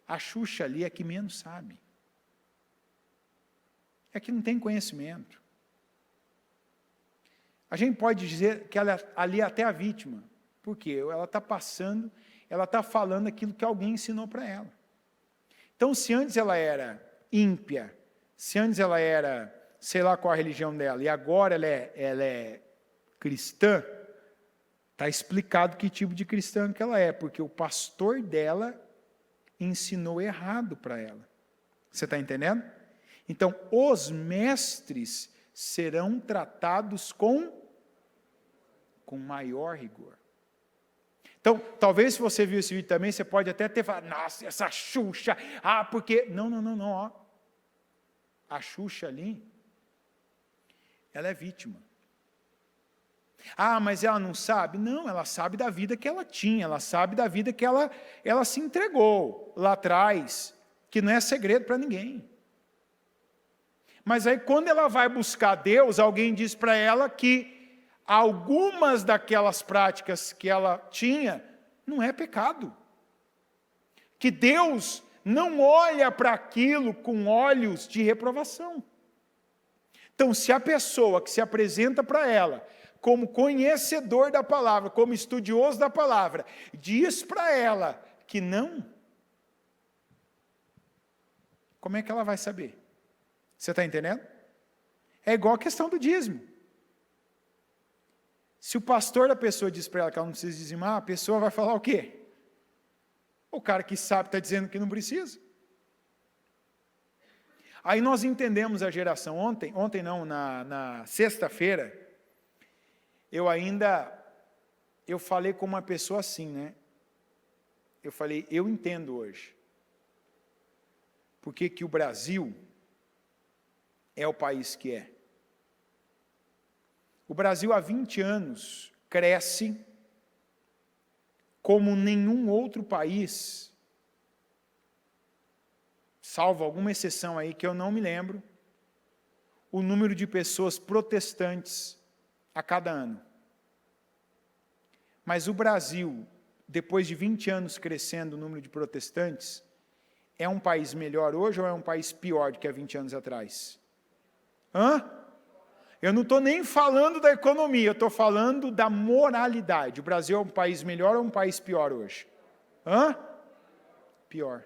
A Xuxa ali é que menos sabe. É que não tem conhecimento. A gente pode dizer que ela ali é até a vítima. Por quê? Ela está passando, ela está falando aquilo que alguém ensinou para ela. Então, se antes ela era ímpia, se antes ela era, sei lá qual a religião dela, e agora ela é cristã, está explicado que tipo de cristã que ela é, porque o pastor dela ensinou errado para ela. Você está entendendo? Então, os mestres serão tratados com maior rigor. Então, talvez se você viu esse vídeo também, você pode até ter falado, nossa, essa Xuxa, porque... Não, ó. A Xuxa ali, ela é vítima. Mas ela não sabe? Não, ela sabe da vida que ela tinha, ela sabe da vida que ela se entregou lá atrás, que não é segredo para ninguém. Mas aí, quando ela vai buscar Deus, alguém diz para ela que algumas daquelas práticas que ela tinha, não é pecado. Que Deus não olha para aquilo com olhos de reprovação. Então, se a pessoa que se apresenta para ela, como conhecedor da palavra, como estudioso da palavra, diz para ela que não, como é que ela vai saber? Você está entendendo? É igual a questão do dízimo. Se o pastor da pessoa diz para ela que ela não precisa dizimar, a pessoa vai falar o quê? O cara que sabe está dizendo que não precisa. Aí nós entendemos a geração. Ontem não, na sexta-feira, eu falei com uma pessoa assim, né? Eu falei, eu entendo hoje. Porque que o Brasil é o país que é. O Brasil há 20 anos cresce como nenhum outro país, salvo alguma exceção aí que eu não me lembro, o número de pessoas protestantes a cada ano. Mas o Brasil, depois de 20 anos crescendo o número de protestantes, é um país melhor hoje ou é um país pior do que há 20 anos atrás? Eu não estou nem falando da economia, eu estou falando da moralidade. O Brasil é um país melhor ou um país pior hoje? Pior.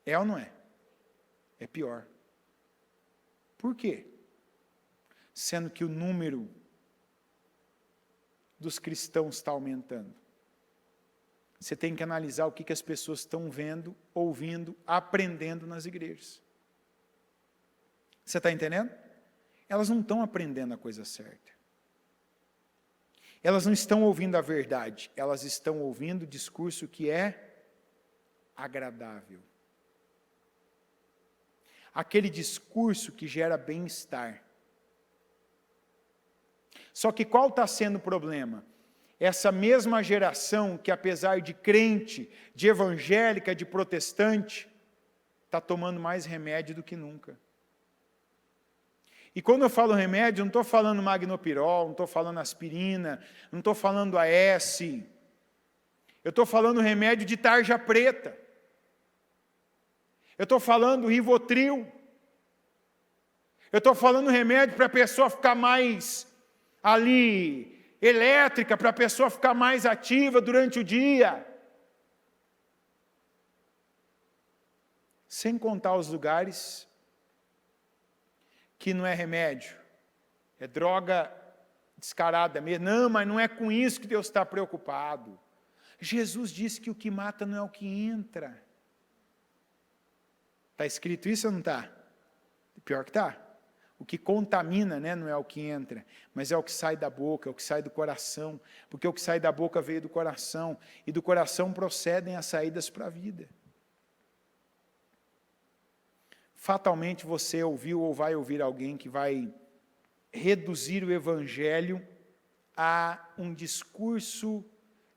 É ou não é? É pior. Por quê? Sendo que o número dos cristãos está aumentando. Você tem que analisar o que as pessoas estão vendo, ouvindo, aprendendo nas igrejas. Você está entendendo? Elas não estão aprendendo a coisa certa. Elas não estão ouvindo a verdade, elas estão ouvindo o discurso que é agradável. Aquele discurso que gera bem-estar. Só que qual está sendo o problema? Essa mesma geração que, apesar de crente, de evangélica, de protestante, está tomando mais remédio do que nunca. E quando eu falo remédio, eu não estou falando magnopirol, não estou falando aspirina, não estou falando AS. Eu estou falando remédio de tarja preta. Eu estou falando Rivotril. Eu estou falando remédio para a pessoa ficar mais ali, elétrica, para a pessoa ficar mais ativa durante o dia. Sem contar os lugares que não é remédio, é droga descarada mesmo. Não, mas não é com isso que Deus está preocupado. Jesus disse que o que mata não é o que entra. Está escrito isso ou não está? Pior que está. O que contamina, né, não é o que entra, mas é o que sai da boca, é o que sai do coração, porque o que sai da boca veio do coração, e do coração procedem as saídas para a vida. Fatalmente você ouviu ou vai ouvir alguém que vai reduzir o evangelho a um discurso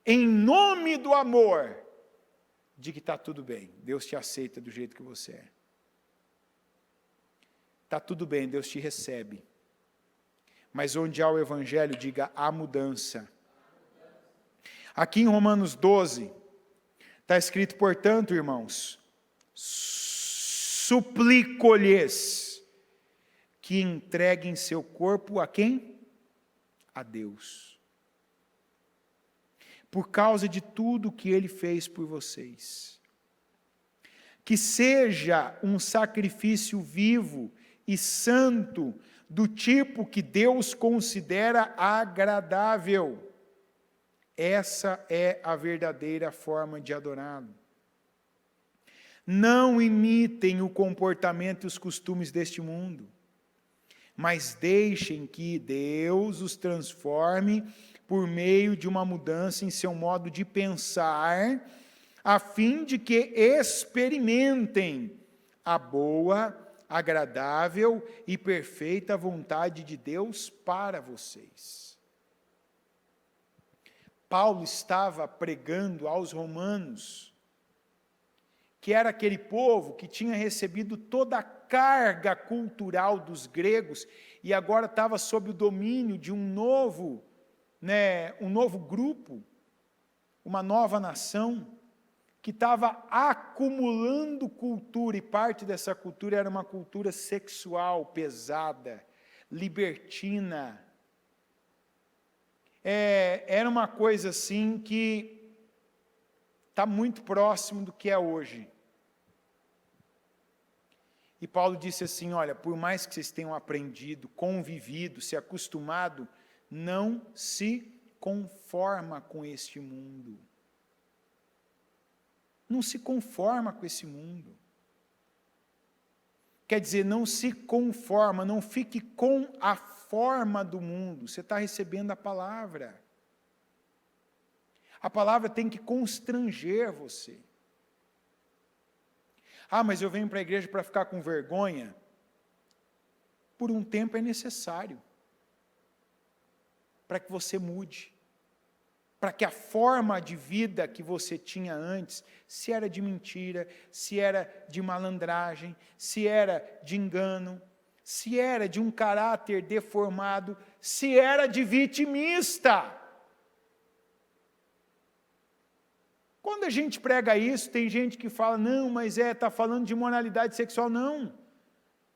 em nome do amor, de que está tudo bem, Deus te aceita do jeito que você é. Está tudo bem, Deus te recebe. Mas onde há o evangelho, diga, há mudança. Aqui em Romanos 12, está escrito, portanto, irmãos, suplico-lhes que entreguem seu corpo a quem? A Deus. Por causa de tudo que Ele fez por vocês. Que seja um sacrifício vivo e santo, do tipo que Deus considera agradável. Essa é a verdadeira forma de adorá-lo. Não imitem o comportamento e os costumes deste mundo, mas deixem que Deus os transforme por meio de uma mudança em seu modo de pensar, a fim de que experimentem a boa, agradável e perfeita vontade de Deus para vocês. Paulo estava pregando aos romanos, que era aquele povo que tinha recebido toda a carga cultural dos gregos e agora estava sob o domínio de um novo grupo, uma nova nação, que estava acumulando cultura, e parte dessa cultura era uma cultura sexual, pesada, libertina. Era uma coisa assim que está muito próximo do que é hoje. E Paulo disse assim, olha, por mais que vocês tenham aprendido, convivido, se acostumado, não se conforma com este mundo. Não se conforma com esse mundo. Quer dizer, não se conforma, não fique com a forma do mundo. Você está recebendo a palavra. A palavra tem que constranger você. Ah, mas eu venho para a igreja para ficar com vergonha. Por um tempo é necessário, para que você mude, para que a forma de vida que você tinha antes, se era de mentira, se era de malandragem, se era de engano, se era de um caráter deformado, se era de vitimista. Quando a gente prega isso, tem gente que fala, não, mas está falando de moralidade sexual. Não.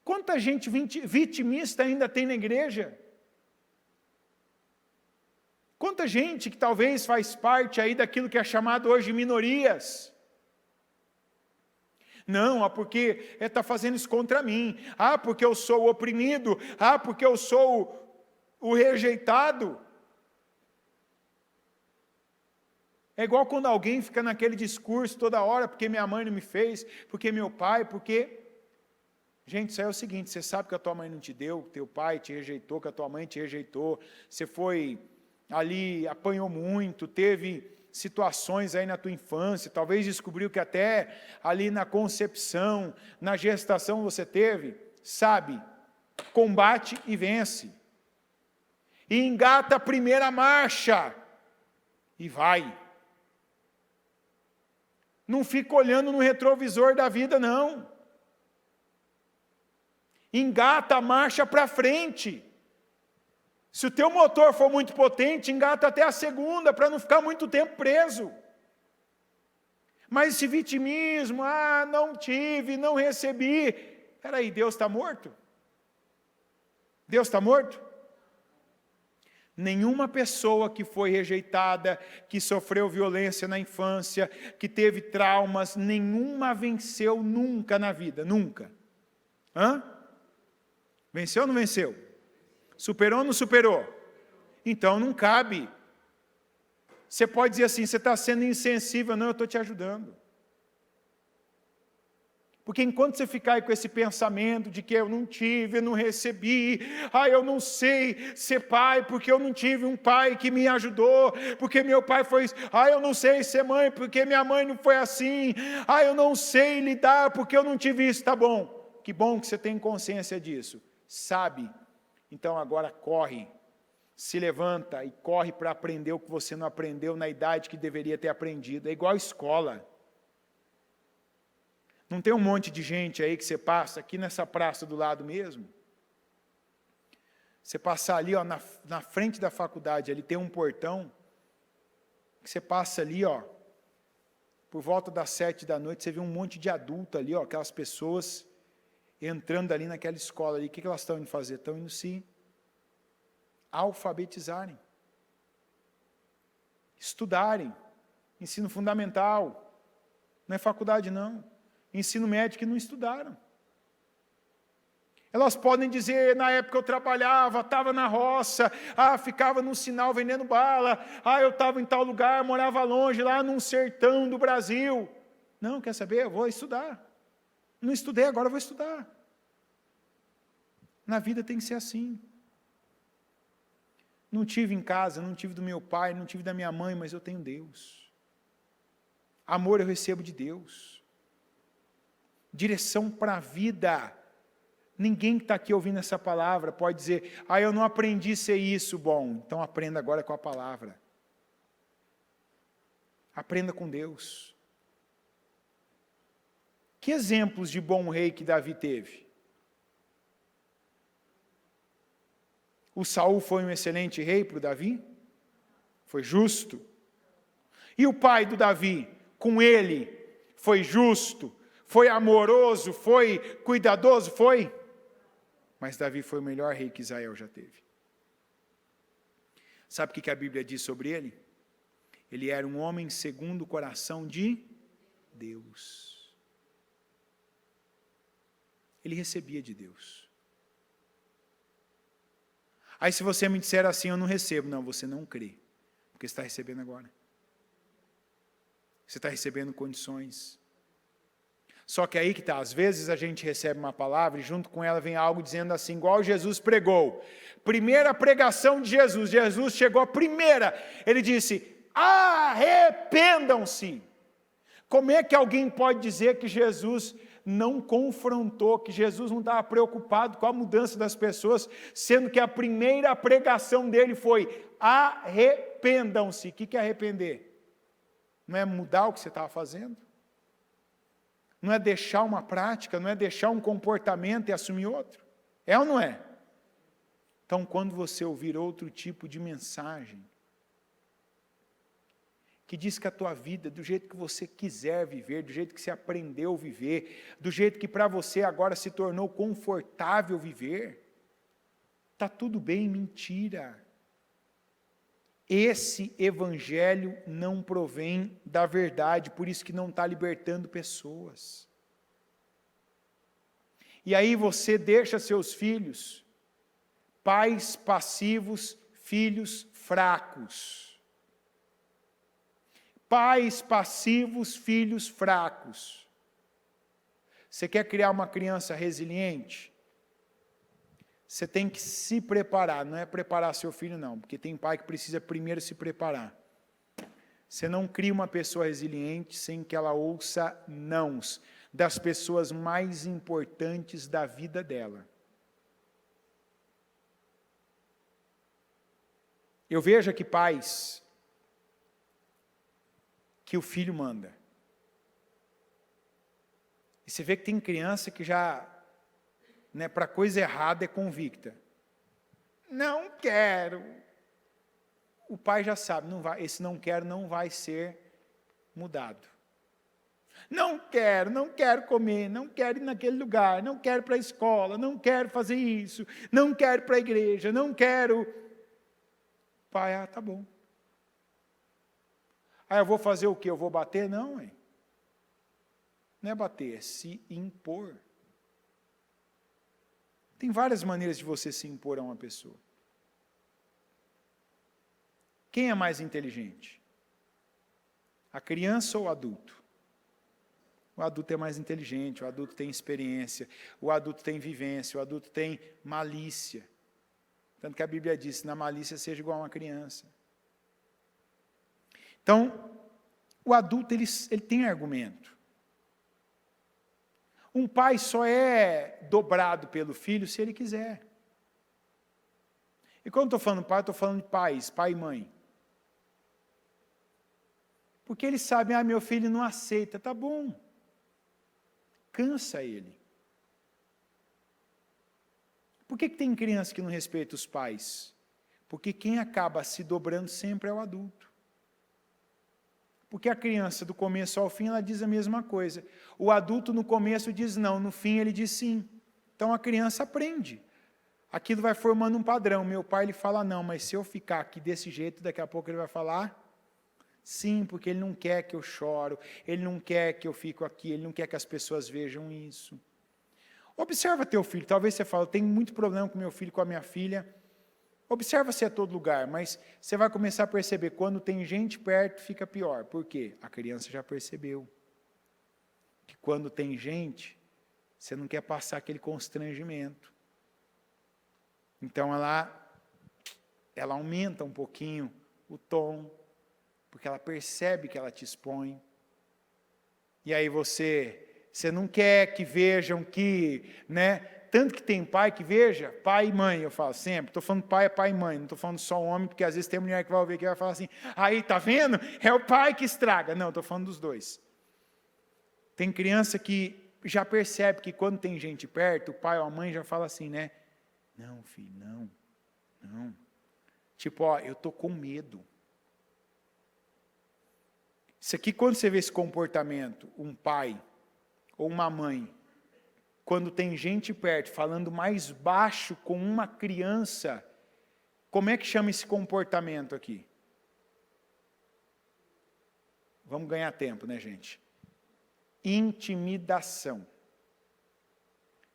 Quanta gente vitimista ainda tem na igreja? Quanta gente que talvez faz parte aí daquilo que é chamado hoje de minorias? Não, porque está fazendo isso contra mim. Porque eu sou o oprimido. Porque eu sou o rejeitado. É igual quando alguém fica naquele discurso toda hora, porque minha mãe não me fez, porque meu pai, porque... Gente, isso aí é o seguinte, você sabe que a tua mãe não te deu, teu pai te rejeitou, que a tua mãe te rejeitou, você foi ali, apanhou muito, teve situações aí na tua infância, talvez descobriu que até ali na concepção, na gestação você teve, sabe, combate e vence. E engata a primeira marcha, e vai. Não fica olhando no retrovisor da vida, não. Engata a marcha para frente. Se o teu motor for muito potente, engata até a segunda, para não ficar muito tempo preso. Mas esse vitimismo, não tive, não recebi. Espera aí, Deus está morto? Deus está morto? Nenhuma pessoa que foi rejeitada, que sofreu violência na infância, que teve traumas, nenhuma venceu nunca na vida, nunca. Venceu ou não venceu? Superou ou não superou? Então não cabe. Você pode dizer assim, você está sendo insensível. Não, eu estou te ajudando. Porque enquanto você ficar aí com esse pensamento de que eu não tive, eu não recebi, eu não sei ser pai, porque eu não tive um pai que me ajudou, porque meu pai foi, eu não sei ser mãe, porque minha mãe não foi assim, eu não sei lidar, porque eu não tive isso, tá bom. Que bom que você tem consciência disso. Sabe? Então agora corre, se levanta e corre para aprender o que você não aprendeu na idade que deveria ter aprendido. É igual a escola. Não tem um monte de gente aí que você passa, aqui nessa praça do lado mesmo? Você passar ali, na frente da faculdade, ali tem um portão, que você passa ali, por volta das 7 da noite, você vê um monte de adulto ali, aquelas pessoas entrando ali naquela escola ali. O que elas estão indo fazer? Estão indo se alfabetizarem, estudarem, ensino fundamental, não é faculdade não. Ensino médio que não estudaram. Elas podem dizer, na época eu trabalhava, estava na roça, ficava no sinal vendendo bala, eu estava em tal lugar, morava longe, lá num sertão do Brasil. Não, quer saber? Eu vou estudar. Não estudei, agora eu vou estudar. Na vida tem que ser assim. Não tive em casa, não tive do meu pai, não tive da minha mãe, mas eu tenho Deus. Amor eu recebo de Deus. Direção para a vida. Ninguém que está aqui ouvindo essa palavra pode dizer, eu não aprendi a ser isso. Bom, então aprenda agora com a palavra. Aprenda com Deus. Que exemplos de bom rei que Davi teve? O Saul foi um excelente rei para o Davi? Foi justo. E o pai do Davi, com ele, foi justo, foi amoroso, foi cuidadoso? Foi. Mas Davi foi o melhor rei que Israel já teve. Sabe o que a Bíblia diz sobre ele? Ele era um homem segundo o coração de Deus. Ele recebia de Deus. Aí se você me disser assim, eu não recebo. Não, você não crê. Porque você está recebendo agora. Você está recebendo condições. Só que aí que está, às vezes a gente recebe uma palavra e junto com ela vem algo dizendo assim, igual Jesus pregou. Primeira pregação de Jesus, Jesus chegou a primeira, ele disse, arrependam-se. Como é que alguém pode dizer que Jesus não confrontou, que Jesus não estava preocupado com a mudança das pessoas, sendo que a primeira pregação dele foi: arrependam-se. O que é arrepender? Não é mudar o que você estava fazendo? Não é deixar uma prática, não é deixar um comportamento e assumir outro? É ou não é? Então, quando você ouvir outro tipo de mensagem, que diz que a tua vida, do jeito que você quiser viver, do jeito que você aprendeu a viver, do jeito que para você agora se tornou confortável viver, está tudo bem, mentira. Esse evangelho não provém da verdade, por isso que não está libertando pessoas. E aí você deixa seus filhos, pais passivos, filhos fracos. Pais passivos, filhos fracos. Você quer criar uma criança resiliente? Você tem que se preparar, não é preparar seu filho não, porque tem pai que precisa primeiro se preparar. Você não cria uma pessoa resiliente sem que ela ouça nãos das pessoas mais importantes da vida dela. Eu vejo aqui pais que o filho manda. E você vê que tem criança que já, para coisa errada é convicta. Não quero. O pai já sabe, não vai, esse não quero não vai ser mudado. Não quero comer, não quero ir naquele lugar, não quero ir para a escola, não quero fazer isso, não quero ir para a igreja, não quero. Pai, tá bom. Eu vou fazer o quê? Eu vou bater? Não, hein? Não é bater, é se impor. Tem várias maneiras de você se impor a uma pessoa. Quem é mais inteligente? A criança ou o adulto? O adulto é mais inteligente, o adulto tem experiência, o adulto tem vivência, o adulto tem malícia. Tanto que a Bíblia diz, na malícia seja igual a uma criança. Então, o adulto, ele tem argumento. Um pai só é dobrado pelo filho se ele quiser. E quando estou falando pai, estou falando de pais, pai e mãe. Porque eles sabem, meu filho não aceita, tá bom. Cansa ele. Por que tem criança que não respeita os pais? Porque quem acaba se dobrando sempre é o adulto. Porque a criança, do começo ao fim, ela diz a mesma coisa. O adulto, no começo, diz não, no fim, ele diz sim. Então, a criança aprende. Aquilo vai formando um padrão. Meu pai, ele fala não, mas se eu ficar aqui desse jeito, daqui a pouco ele vai falar sim, porque ele não quer que eu choro, ele não quer que eu fico aqui, ele não quer que as pessoas vejam isso. Observa teu filho. Talvez você fale, eu tenho muito problema com meu filho, com a minha filha. Observa se é todo lugar, mas você vai começar a perceber, quando tem gente perto, fica pior. Por quê? A criança já percebeu que quando tem gente, você não quer passar aquele constrangimento. Então, ela aumenta um pouquinho o tom, porque ela percebe que ela te expõe. E aí você não quer que vejam que, tanto que tem pai que veja, pai e mãe, eu falo sempre, estou falando pai e mãe, não estou falando só homem, porque às vezes tem mulher que vai ouvir que vai falar assim, aí, tá vendo? É o pai que estraga. Não, estou falando dos dois. Tem criança que já percebe que quando tem gente perto, o pai ou a mãe já fala assim, não, filho, não. Tipo, eu estou com medo. Isso aqui, quando você vê esse comportamento, um pai ou uma mãe, quando tem gente perto, falando mais baixo com uma criança, como é que chama esse comportamento aqui? Vamos ganhar tempo, gente? Intimidação.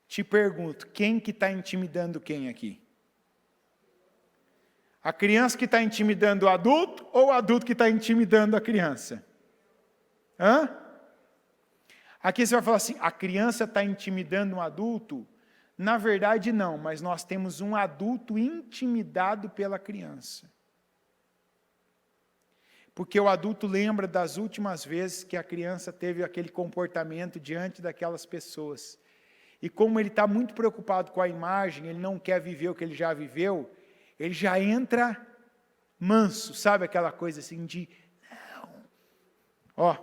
Te pergunto, quem que está intimidando quem aqui? A criança que está intimidando o adulto ou o adulto que está intimidando a criança? Aqui você vai falar assim, a criança está intimidando um adulto? Na verdade não, mas nós temos um adulto intimidado pela criança. Porque o adulto lembra das últimas vezes que a criança teve aquele comportamento diante daquelas pessoas. E como ele está muito preocupado com a imagem, ele não quer viver o que ele já viveu, ele já entra manso, sabe aquela coisa assim de... Ó,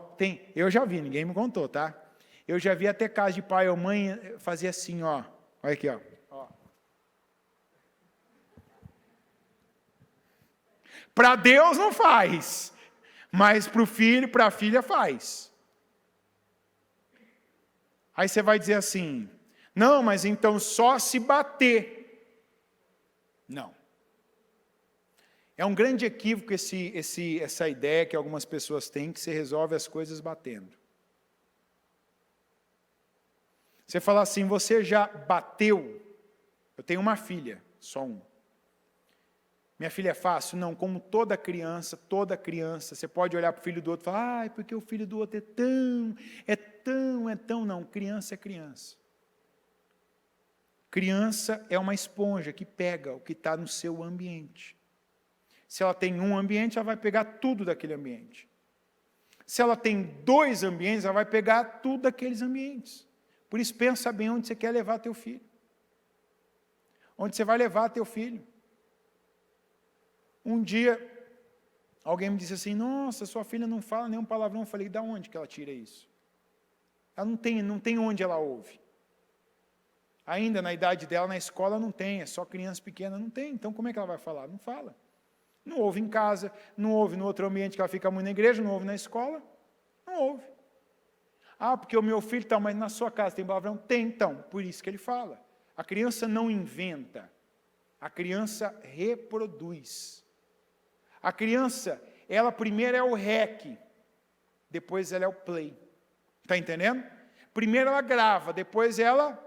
eu já vi, ninguém me contou, tá? Eu já vi até caso de pai ou mãe fazer assim, ó. Olha aqui, ó. Para Deus não faz, mas para o filho, para a filha faz. Aí você vai dizer assim, não, mas então só se bater. Não. É um grande equívoco essa ideia que algumas pessoas têm, que se resolve as coisas batendo. Você fala assim, você já bateu? Eu tenho uma filha, só uma. Minha filha é fácil? Não, como toda criança, você pode olhar para o filho do outro e falar, porque o filho do outro é tão, não, criança é criança. Criança é uma esponja que pega o que está no seu ambiente. Se ela tem um ambiente, ela vai pegar tudo daquele ambiente. Se ela tem 2 ambientes, ela vai pegar tudo daqueles ambientes. Por isso, pensa bem onde você quer levar teu filho. Onde você vai levar teu filho. Um dia, alguém me disse assim, nossa, sua filha não fala nenhum palavrão. Eu falei, da onde que ela tira isso? Ela não tem onde ela ouve. Ainda na idade dela, na escola, não tem, é só criança pequena, não tem. Então, como é que ela vai falar? Não fala. Não ouve em casa, não ouve no outro ambiente que ela fica muito na igreja, não ouve na escola, não ouve. Ah, porque o meu filho está, mas na sua casa tem palavrão? Tem, então, por isso que ele fala. A criança não inventa, a criança reproduz. A criança, ela primeiro é o rec, depois ela é o play. Está entendendo? Primeiro ela grava, depois ela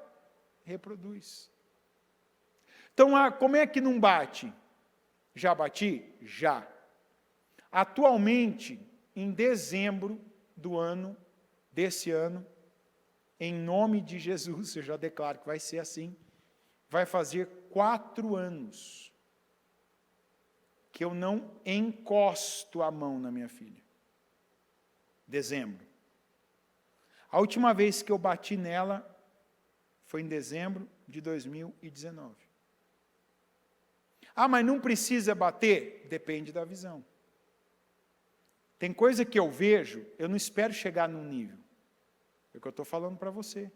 reproduz. Então, como é que não bate? Já bati? Já. Atualmente, em dezembro desse ano, em nome de Jesus, eu já declaro que vai ser assim, vai fazer 4 anos que eu não encosto a mão na minha filha. Dezembro. A última vez que eu bati nela foi em dezembro de 2019. Ah, mas não precisa bater? Depende da visão. Tem coisa que eu vejo, eu não espero chegar num nível. É o que eu estou falando para você.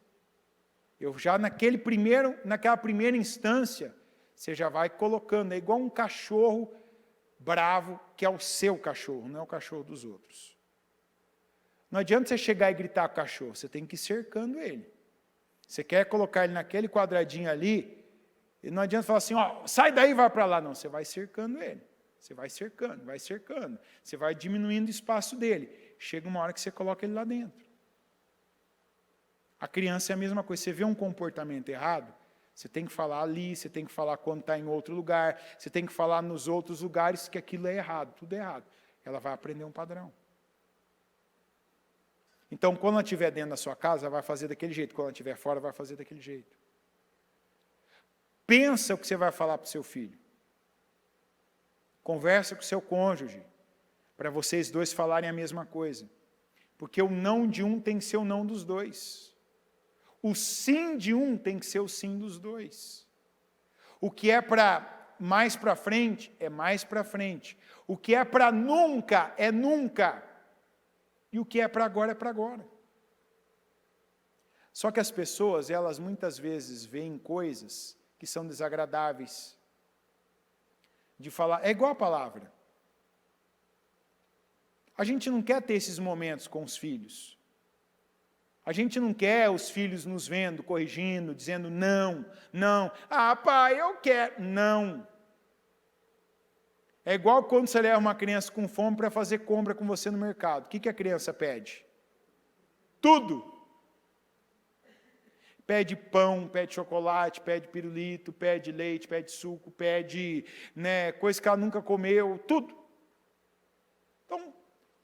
Eu já naquela primeira instância, você já vai colocando, é igual um cachorro bravo, que é o seu cachorro, não é o cachorro dos outros. Não adianta você chegar e gritar com o cachorro, você tem que ir cercando ele. Você quer colocar ele naquele quadradinho ali, e não adianta falar assim, ó, sai daí e vai para lá. Não, você vai cercando ele. Você vai cercando, vai cercando. Você vai diminuindo o espaço dele. Chega uma hora que você coloca ele lá dentro. A criança é a mesma coisa. Você vê um comportamento errado, você tem que falar ali, você tem que falar quando está em outro lugar, você tem que falar nos outros lugares que aquilo é errado, tudo é errado. Ela vai aprender um padrão. Então, quando ela estiver dentro da sua casa, ela vai fazer daquele jeito. Quando ela estiver fora, vai fazer daquele jeito. Pensa o que você vai falar para o seu filho. Conversa com o seu cônjuge, para vocês dois falarem a mesma coisa. Porque o não de um tem que ser o não dos dois. O sim de um tem que ser o sim dos dois. O que é para mais para frente, é mais para frente. O que é para nunca, é nunca. E o que é para agora, é para agora. Só que as pessoas, elas muitas vezes veem coisas que são desagradáveis. De falar, é igual a palavra. A gente não quer ter esses momentos com os filhos. A gente não quer os filhos nos vendo, corrigindo, dizendo não, não. Ah, pai, eu quero. Não. É igual quando você leva uma criança com fome para fazer compra com você no mercado. O que a criança pede? Tudo. Pede pão, pede chocolate, pede pirulito, pede leite, pede suco, pede coisa que ela nunca comeu, tudo. Então,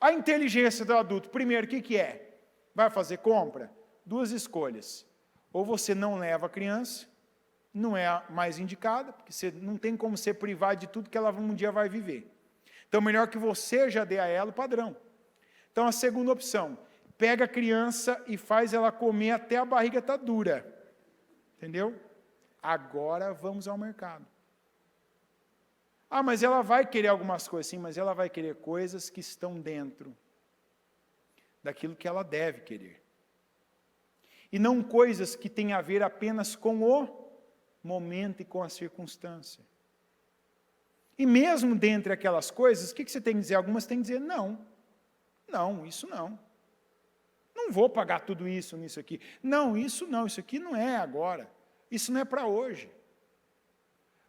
a inteligência do adulto, primeiro, o que é? Vai fazer compra? 2 escolhas. Ou você não leva a criança, não é a mais indicada, porque você não tem como você privar de tudo que ela um dia vai viver. Então, melhor que você já dê a ela o padrão. Então, a segunda opção, pega a criança e faz ela comer até a barriga estar dura. Entendeu? Agora vamos ao mercado. Ah, mas ela vai querer algumas coisas, sim, mas ela vai querer coisas que estão dentro daquilo que ela deve querer. E não coisas que têm a ver apenas com o momento e com a circunstância. E mesmo dentre aquelas coisas, o que você tem que dizer? Algumas tem que dizer, não, isso não. Não vou pagar tudo isso nisso aqui. Não, isso aqui não é agora. Isso não é para hoje.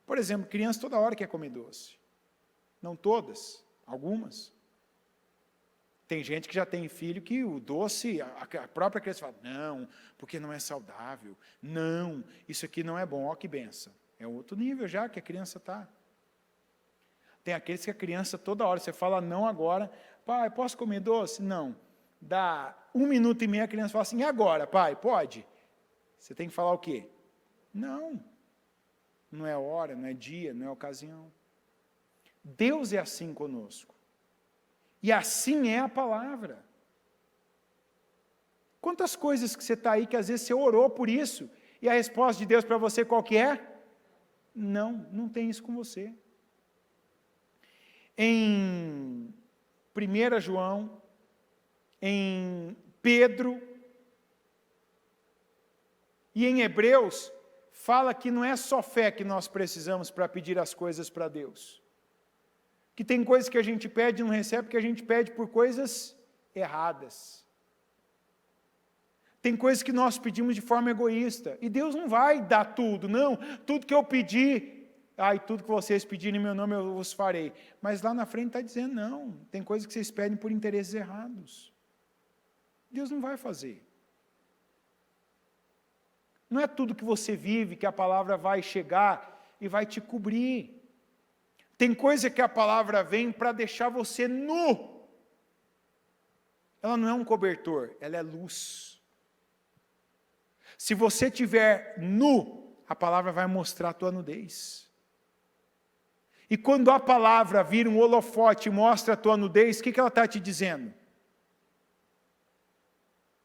Por exemplo, criança toda hora quer comer doce. Não todas, algumas. Tem gente que já tem filho que o doce, a própria criança fala, não, porque não é saudável. Não, isso aqui não é bom. Ó que benção. É outro nível já que a criança está. Tem aqueles que a criança toda hora, você fala não agora, pai, posso comer doce? Não. Dá 1 minuto e meio, a criança fala assim, e agora, pai, pode? Você tem que falar o quê? Não. Não é hora, não é dia, não é ocasião. Deus é assim conosco. E assim é a palavra. Quantas coisas que você está aí que às vezes você orou por isso, e a resposta de Deus para você qual que é? Não tem isso com você. Em 1 João, em Pedro e em Hebreus, fala que não é só fé que nós precisamos para pedir as coisas para Deus. Que tem coisas que a gente pede e não recebe, porque a gente pede por coisas erradas. Tem coisas que nós pedimos de forma egoísta, e Deus não vai dar tudo, não. Tudo que eu pedir, e tudo que vocês pedirem em meu nome eu vos farei. Mas lá na frente está dizendo, não, tem coisas que vocês pedem por interesses errados. Deus não vai fazer. Não é tudo que você vive que a palavra vai chegar e vai te cobrir. Tem coisa que a palavra vem para deixar você nu. Ela não é um cobertor, ela é luz. Se você estiver nu, a palavra vai mostrar a tua nudez. E quando a palavra vira um holofote e mostra a tua nudez, o que ela está te dizendo?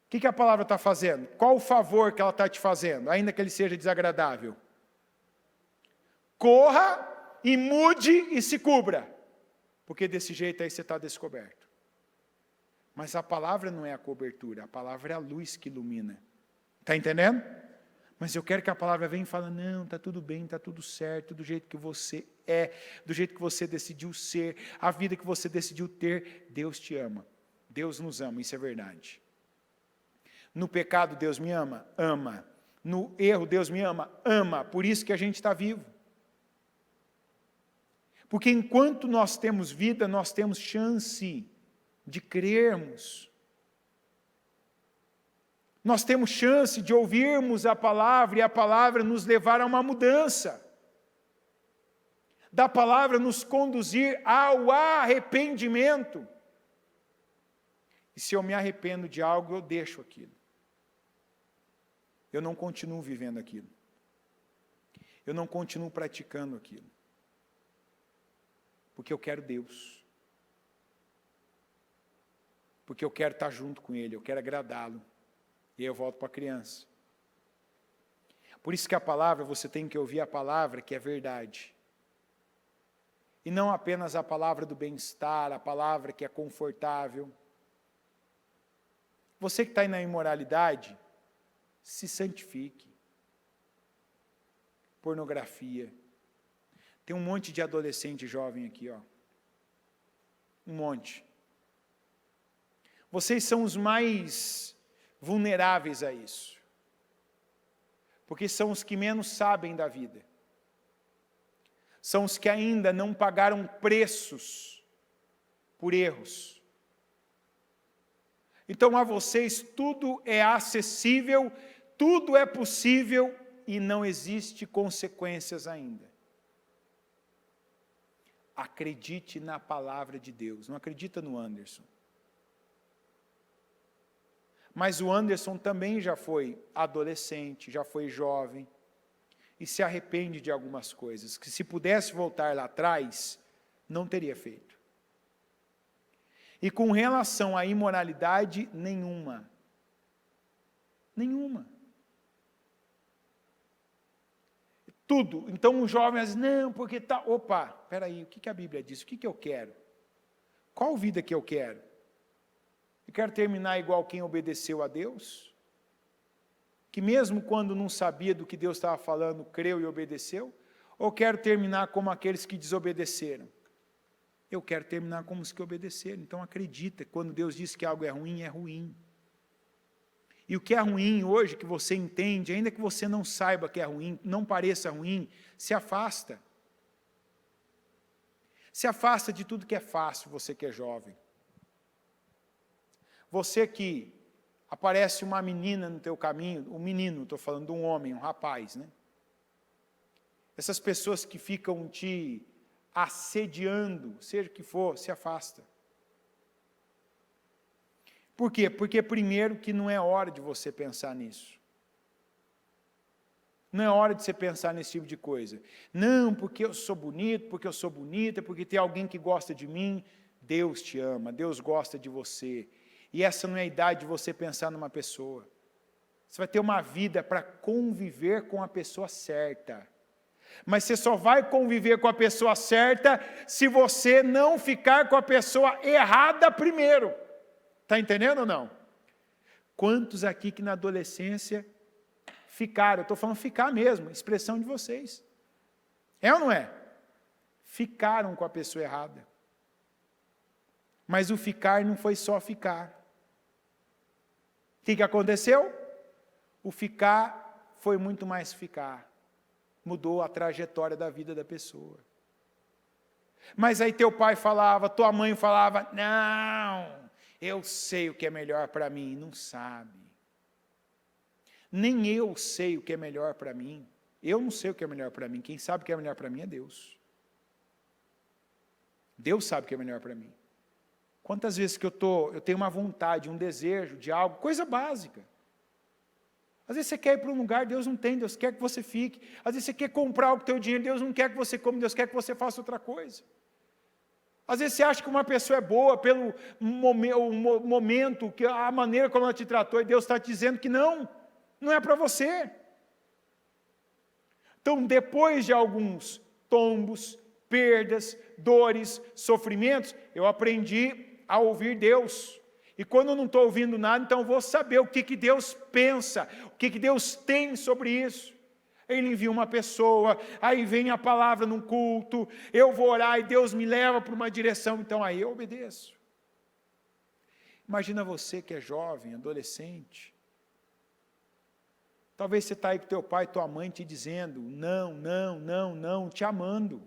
O que a palavra está fazendo? Qual o favor que ela está te fazendo, ainda que ele seja desagradável? Corra e mude e se cubra, porque desse jeito aí você está descoberto. Mas a palavra não é a cobertura, a palavra é a luz que ilumina. Está entendendo? Mas eu quero que a palavra venha e fale, não, está tudo bem, está tudo certo, do jeito que você é, do jeito que você decidiu ser, a vida que você decidiu ter, Deus te ama. Deus nos ama, isso é verdade. No pecado, Deus me ama? Ama. No erro, Deus me ama? Ama. Por isso que a gente está vivo. Porque enquanto nós temos vida, nós temos chance de crermos. Nós temos chance de ouvirmos a palavra e a palavra nos levar a uma mudança. Da palavra nos conduzir ao arrependimento. E se eu me arrependo de algo, eu deixo aquilo. Eu não continuo vivendo aquilo. Eu não continuo praticando aquilo. Porque eu quero Deus. Porque eu quero estar junto com Ele, eu quero agradá-lo. E aí eu volto para a criança. Por isso que a palavra, você tem que ouvir a palavra que é verdade. E não apenas a palavra do bem-estar, a palavra que é confortável. Você que está aí na imoralidade, se santifique. Pornografia. Tem um monte de adolescente jovem aqui, ó. Um monte. Vocês são os mais vulneráveis a isso. Porque são os que menos sabem da vida. São os que ainda não pagaram preços por erros. Então a vocês tudo é acessível, tudo é possível e não existe consequências ainda. Acredite na palavra de Deus, não acredita no Anderson. Mas o Anderson também já foi adolescente, já foi jovem, e se arrepende de algumas coisas, que se pudesse voltar lá atrás, não teria feito. E com relação à imoralidade, nenhuma. Nenhuma. Tudo. Então o jovem diz, não, porque tá. Opa, peraí, o que a Bíblia diz? O que eu quero? Qual vida que eu quero? Eu quero terminar igual quem obedeceu a Deus? Que mesmo quando não sabia do que Deus estava falando, creu e obedeceu? Ou quero terminar como aqueles que desobedeceram? Eu quero terminar como os que obedeceram. Então acredita, quando Deus diz que algo é ruim, é ruim. E o que é ruim hoje, que você entende, ainda que você não saiba que é ruim, não pareça ruim, se afasta. Se afasta de tudo que é fácil, você que é jovem. Você que aparece uma menina no teu caminho, um menino, estou falando de um homem, um rapaz, né? Essas pessoas que ficam te assediando, seja o que for, se afasta. Por quê? Porque primeiro que não é hora de você pensar nisso. Não é hora de você pensar nesse tipo de coisa. Não, porque eu sou bonito, porque eu sou bonita, porque tem alguém que gosta de mim. Deus te ama, Deus gosta de você. E essa não é a idade de você pensar numa pessoa. Você vai ter uma vida para conviver com a pessoa certa. Mas você só vai conviver com a pessoa certa se você não ficar com a pessoa errada primeiro. Está entendendo ou não? Quantos aqui que na adolescência ficaram, eu estou falando ficar mesmo, expressão de vocês. É ou não é? Ficaram com a pessoa errada. Mas o ficar não foi só ficar. O que aconteceu? O ficar foi muito mais ficar. Mudou a trajetória da vida da pessoa. Mas aí teu pai falava, tua mãe falava, não, eu sei o que é melhor para mim. Não sabe. Nem eu sei o que é melhor para mim. Eu não sei o que é melhor para mim. Quem sabe o que é melhor para mim é Deus. Deus sabe o que é melhor para mim. Quantas vezes que eu tenho uma vontade, um desejo de algo, coisa básica. Às vezes você quer ir para um lugar, Deus não tem, Deus quer que você fique. Às vezes você quer comprar algo com o teu dinheiro, Deus não quer que você coma, Deus quer que você faça outra coisa. Às vezes você acha que uma pessoa é boa pelo momento, que a maneira como ela te tratou, e Deus está te dizendo que não é para você. Então, depois de alguns tombos, perdas, dores, sofrimentos, eu aprendi a ouvir Deus. E quando eu não estou ouvindo nada, então eu vou saber o que Deus pensa, o que Deus tem sobre isso. Ele envia uma pessoa, aí vem a palavra num culto, eu vou orar e Deus me leva para uma direção, então aí eu obedeço. Imagina você que é jovem, adolescente. Talvez você está aí com teu pai e tua mãe te dizendo, não, te amando.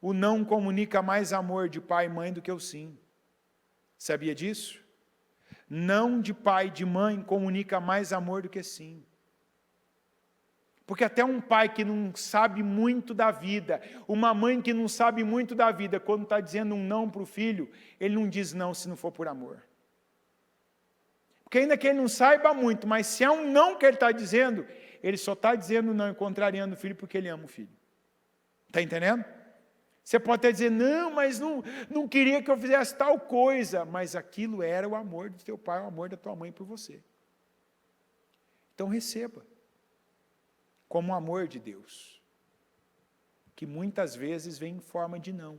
O não comunica mais amor de pai e mãe do que o sim. Sabia disso? Não de pai e de mãe comunica mais amor do que sim. Porque até um pai que não sabe muito da vida, uma mãe que não sabe muito da vida, quando está dizendo um não para o filho, ele não diz não se não for por amor. Porque ainda que ele não saiba muito, mas se é um não que ele está dizendo, ele só está dizendo não e contrariando o filho porque ele ama o filho. Está entendendo? Você pode até dizer, não, mas não queria que eu fizesse tal coisa, mas aquilo era o amor do teu pai, o amor da tua mãe por você. Então receba, como o amor de Deus, que muitas vezes vem em forma de não.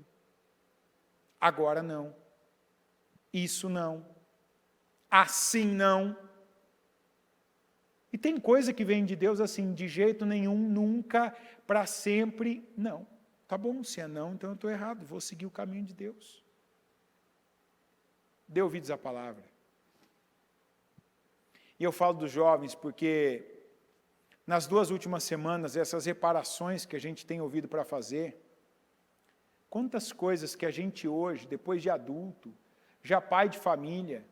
Agora não, isso não, assim não. E tem coisa que vem de Deus assim, de jeito nenhum, nunca, para sempre, não. Tá bom, se é não, então eu estou errado, vou seguir o caminho de Deus. Dê ouvidos à palavra. E eu falo dos jovens porque nas 2 últimas semanas, essas reparações que a gente tem ouvido para fazer, quantas coisas que a gente hoje, depois de adulto, já pai de família,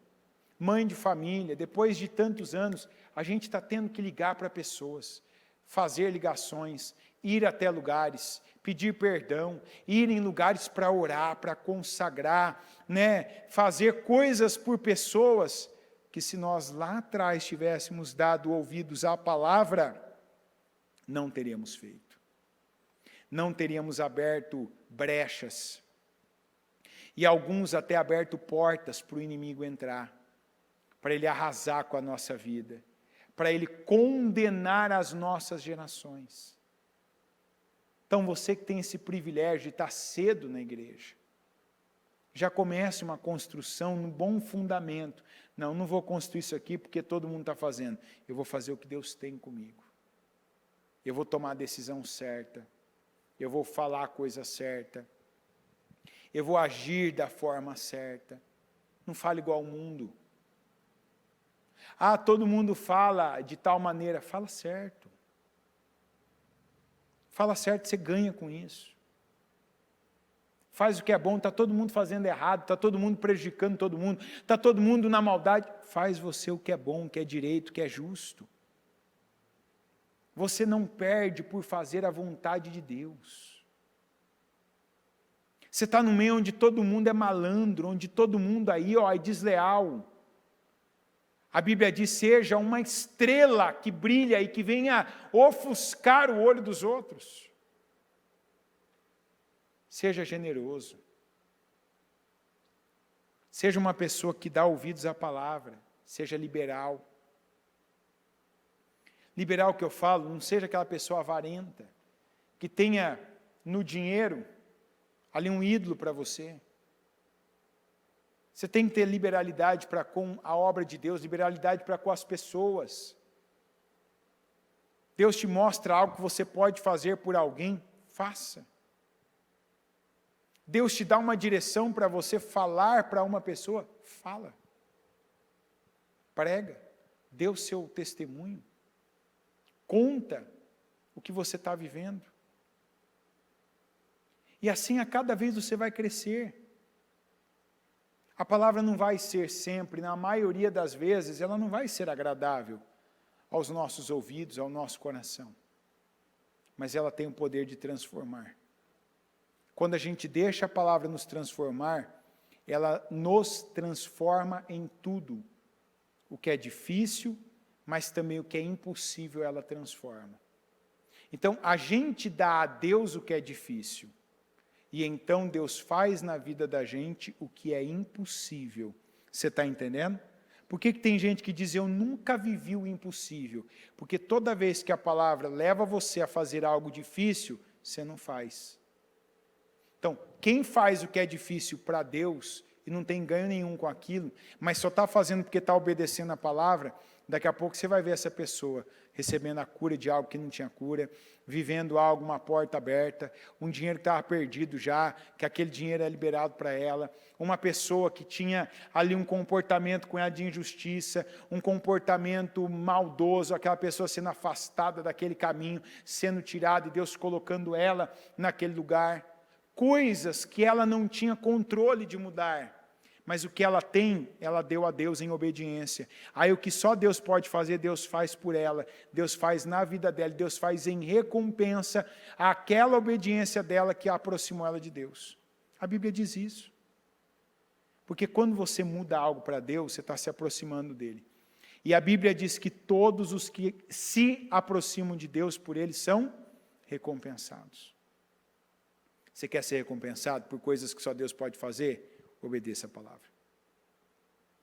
mãe de família, depois de tantos anos, a gente está tendo que ligar para pessoas, fazer ligações, ir até lugares, pedir perdão, ir em lugares para orar, para consagrar, fazer coisas por pessoas que se nós lá atrás tivéssemos dado ouvidos à palavra, não teríamos feito. Não teríamos aberto brechas. E alguns até aberto portas para o inimigo entrar, para ele arrasar com a nossa vida, para ele condenar as nossas gerações. Então você que tem esse privilégio de estar cedo na igreja, já comece uma construção num bom fundamento. Não vou construir isso aqui porque todo mundo está fazendo. Eu vou fazer o que Deus tem comigo. Eu vou tomar a decisão certa. Eu vou falar a coisa certa. Eu vou agir da forma certa. Não fale igual ao mundo. Todo mundo fala de tal maneira. Fala certo. Fala certo, você ganha com isso. Faz o que é bom, está todo mundo fazendo errado, está todo mundo prejudicando todo mundo, está todo mundo na maldade. Faz você o que é bom, o que é direito, o que é justo. Você não perde por fazer a vontade de Deus. Você está no meio onde todo mundo é malandro, onde todo mundo aí é desleal. A Bíblia diz, seja uma estrela que brilha e que venha ofuscar o olho dos outros. Seja generoso. Seja uma pessoa que dá ouvidos à palavra. Seja liberal. Liberal que eu falo, não seja aquela pessoa avarenta, que tenha no dinheiro ali um ídolo para você. Você tem que ter liberalidade para com a obra de Deus, liberalidade para com as pessoas. Deus te mostra algo que você pode fazer por alguém, faça. Deus te dá uma direção para você falar para uma pessoa, fala. Prega, dê o seu testemunho. Conta o que você está vivendo. E assim a cada vez você vai crescer. A palavra não vai ser sempre, na maioria das vezes, ela não vai ser agradável aos nossos ouvidos, ao nosso coração. Mas ela tem o poder de transformar. Quando a gente deixa a palavra nos transformar, ela nos transforma em tudo. O que é difícil, mas também o que é impossível, ela transforma. Então, a gente dá a Deus o que é difícil. E então Deus faz na vida da gente o que é impossível. Você está entendendo? Por que tem gente que diz, eu nunca vivi o impossível? Porque toda vez que a palavra leva você a fazer algo difícil, você não faz. Então, quem faz o que é difícil para Deus, e não tem ganho nenhum com aquilo, mas só está fazendo porque está obedecendo a palavra, daqui a pouco você vai ver essa pessoa recebendo a cura de algo que não tinha cura, vivendo algo, uma porta aberta, um dinheiro que estava perdido já, que aquele dinheiro é liberado para ela, uma pessoa que tinha ali um comportamento com ela de injustiça, um comportamento maldoso, aquela pessoa sendo afastada daquele caminho, sendo tirada e Deus colocando ela naquele lugar, coisas que ela não tinha controle de mudar, mas o que ela tem, ela deu a Deus em obediência. Aí o que só Deus pode fazer, Deus faz por ela, Deus faz na vida dela, Deus faz em recompensa àquela obediência dela que aproximou ela de Deus. A Bíblia diz isso. Porque quando você muda algo para Deus, você está se aproximando dele. E a Bíblia diz que todos os que se aproximam de Deus por ele são recompensados. Você quer ser recompensado por coisas que só Deus pode fazer? Obedeça a palavra.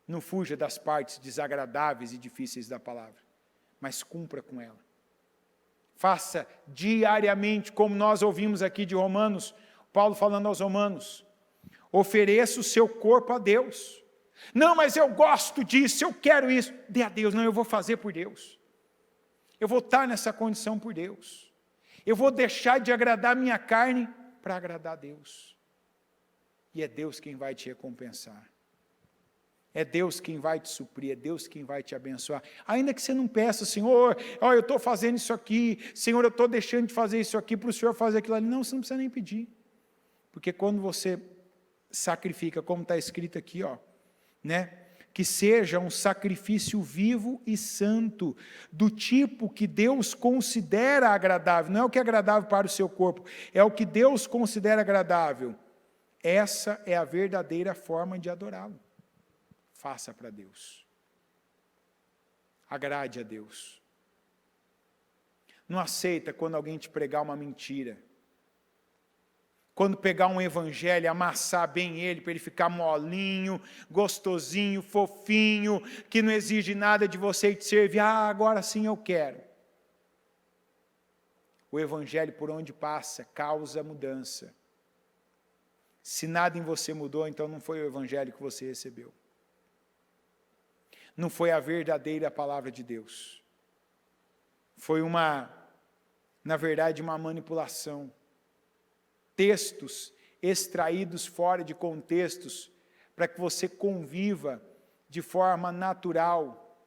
Não fuja das partes desagradáveis e difíceis da palavra, mas cumpra com ela. Faça diariamente, como nós ouvimos aqui de Romanos, Paulo falando aos romanos, ofereça o seu corpo a Deus. Não, mas eu gosto disso, eu quero isso. Dê a Deus, não, eu vou fazer por Deus. Eu vou estar nessa condição por Deus. Eu vou deixar de agradar minha carne para agradar a Deus. E é Deus quem vai te recompensar. É Deus quem vai te suprir, é Deus quem vai te abençoar. Ainda que você não peça, Senhor, eu estou fazendo isso aqui, Senhor, eu estou deixando de fazer isso aqui para o Senhor fazer aquilo ali. Não, você não precisa nem pedir. Porque quando você sacrifica, como está escrito aqui, que seja um sacrifício vivo e santo, do tipo que Deus considera agradável. Não é o que é agradável para o seu corpo, é o que Deus considera agradável. Essa é a verdadeira forma de adorá-lo. Faça para Deus. Agrade a Deus. Não aceita quando alguém te pregar uma mentira. Quando pegar um evangelho, amassar bem ele, para ele ficar molinho, gostosinho, fofinho, que não exige nada de você e te servir, agora sim eu quero. O evangelho, por onde passa, causa mudança. Se nada em você mudou, então não foi o evangelho que você recebeu. Não foi a verdadeira palavra de Deus. Foi na verdade, uma manipulação. Textos extraídos fora de contextos, para que você conviva de forma natural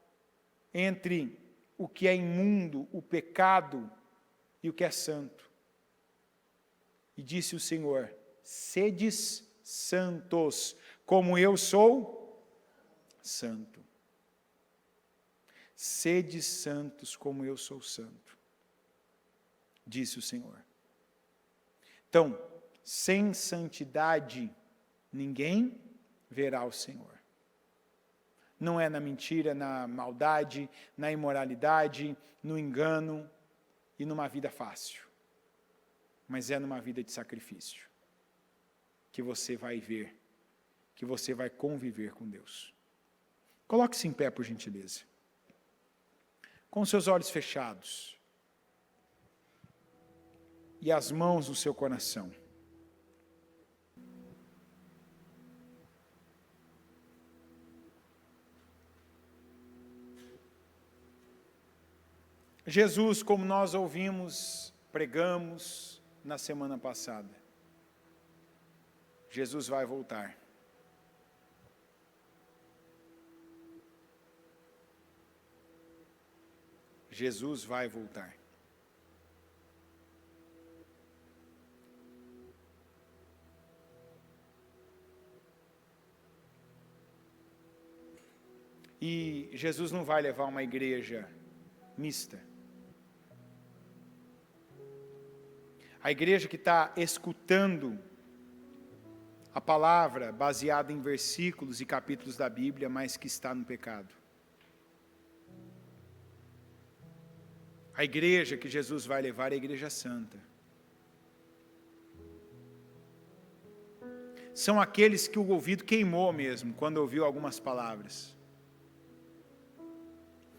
entre o que é imundo, o pecado, e o que é santo. E disse o Senhor: sedes santos, como eu sou santo. Sedes santos, como eu sou santo, disse o Senhor. Então, sem santidade, ninguém verá o Senhor. Não é na mentira, na maldade, na imoralidade, no engano e numa vida fácil, mas é numa vida de sacrifício que você vai ver, que você vai conviver com Deus. Coloque-se em pé, por gentileza. Com seus olhos fechados e as mãos no seu coração. Jesus, como nós ouvimos, pregamos na semana passada, Jesus vai voltar. Jesus vai voltar. E Jesus não vai levar uma igreja mista. A igreja que está escutando a palavra baseada em versículos e capítulos da Bíblia, mas que está no pecado. A igreja que Jesus vai levar é a igreja santa. São aqueles que o ouvido queimou mesmo, quando ouviu algumas palavras.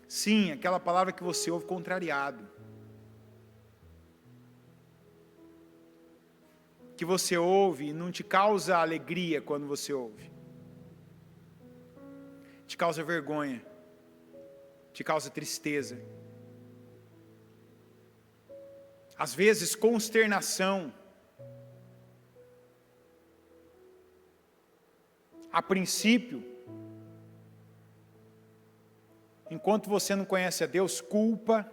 Sim, aquela palavra que você ouve contrariado. Que você ouve e não te causa alegria quando você ouve. Te causa vergonha. Te causa tristeza. Às vezes, consternação. A princípio, enquanto você não conhece a Deus, culpa.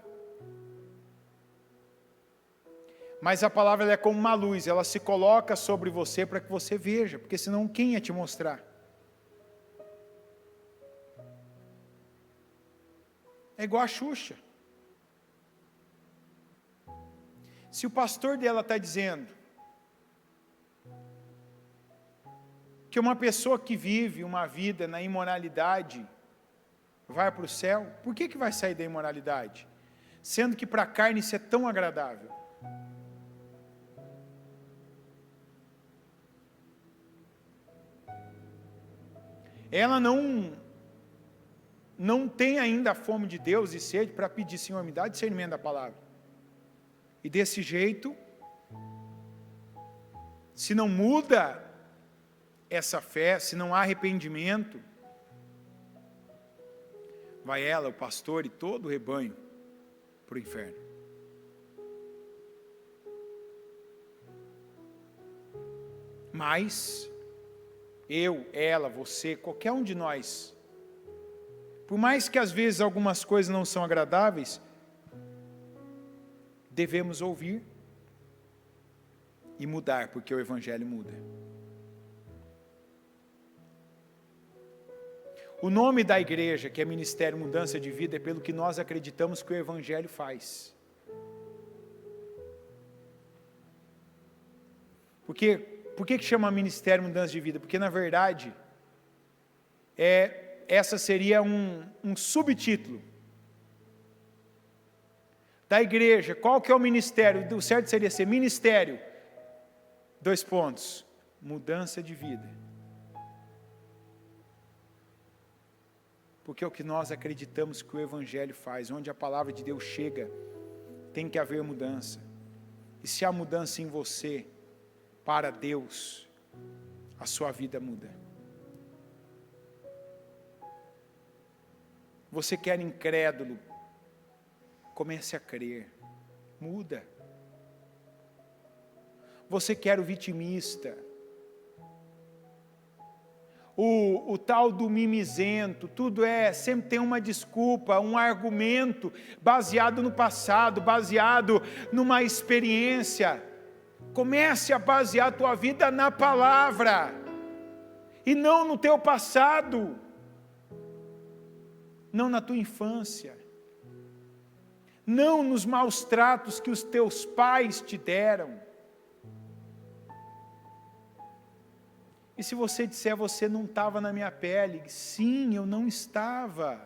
Mas a palavra ela é como uma luz, ela se coloca sobre você para que você veja, porque senão quem ia te mostrar? É igual a Xuxa. Se o pastor dela está dizendo que uma pessoa que vive uma vida na imoralidade vai para o céu, por que vai sair da imoralidade? Sendo que para a carne isso é tão agradável. Ela não tem ainda a fome de Deus e sede para pedir: Senhor, me dá discernimento da palavra. E desse jeito, se não muda essa fé, se não há arrependimento, vai ela, o pastor e todo o rebanho para o inferno. Mas eu, ela, você, qualquer um de nós, por mais que às vezes algumas coisas não são agradáveis, devemos ouvir e mudar, porque o Evangelho muda. O nome da igreja, que é Ministério Mudança de Vida, é pelo que nós acreditamos que o Evangelho faz. Por que chama Ministério Mudança de Vida? Porque, na verdade, essa seria um subtítulo da igreja. Qual que é o ministério? O certo seria ser ministério 2 pontos. Mudança de vida. Porque é o que nós acreditamos que o Evangelho faz. Onde a palavra de Deus chega, tem que haver mudança. E se há mudança em você, para Deus, a sua vida muda. Você que era incrédulo, comece a crer. Muda. Você que era o vitimista, o tal do mimizento, tudo sempre tem uma desculpa, um argumento baseado no passado, baseado numa experiência. Comece a basear a tua vida na palavra, e não no teu passado, não na tua infância, não nos maus tratos que os teus pais te deram. E se você disser, você não estava na minha pele, sim, eu não estava.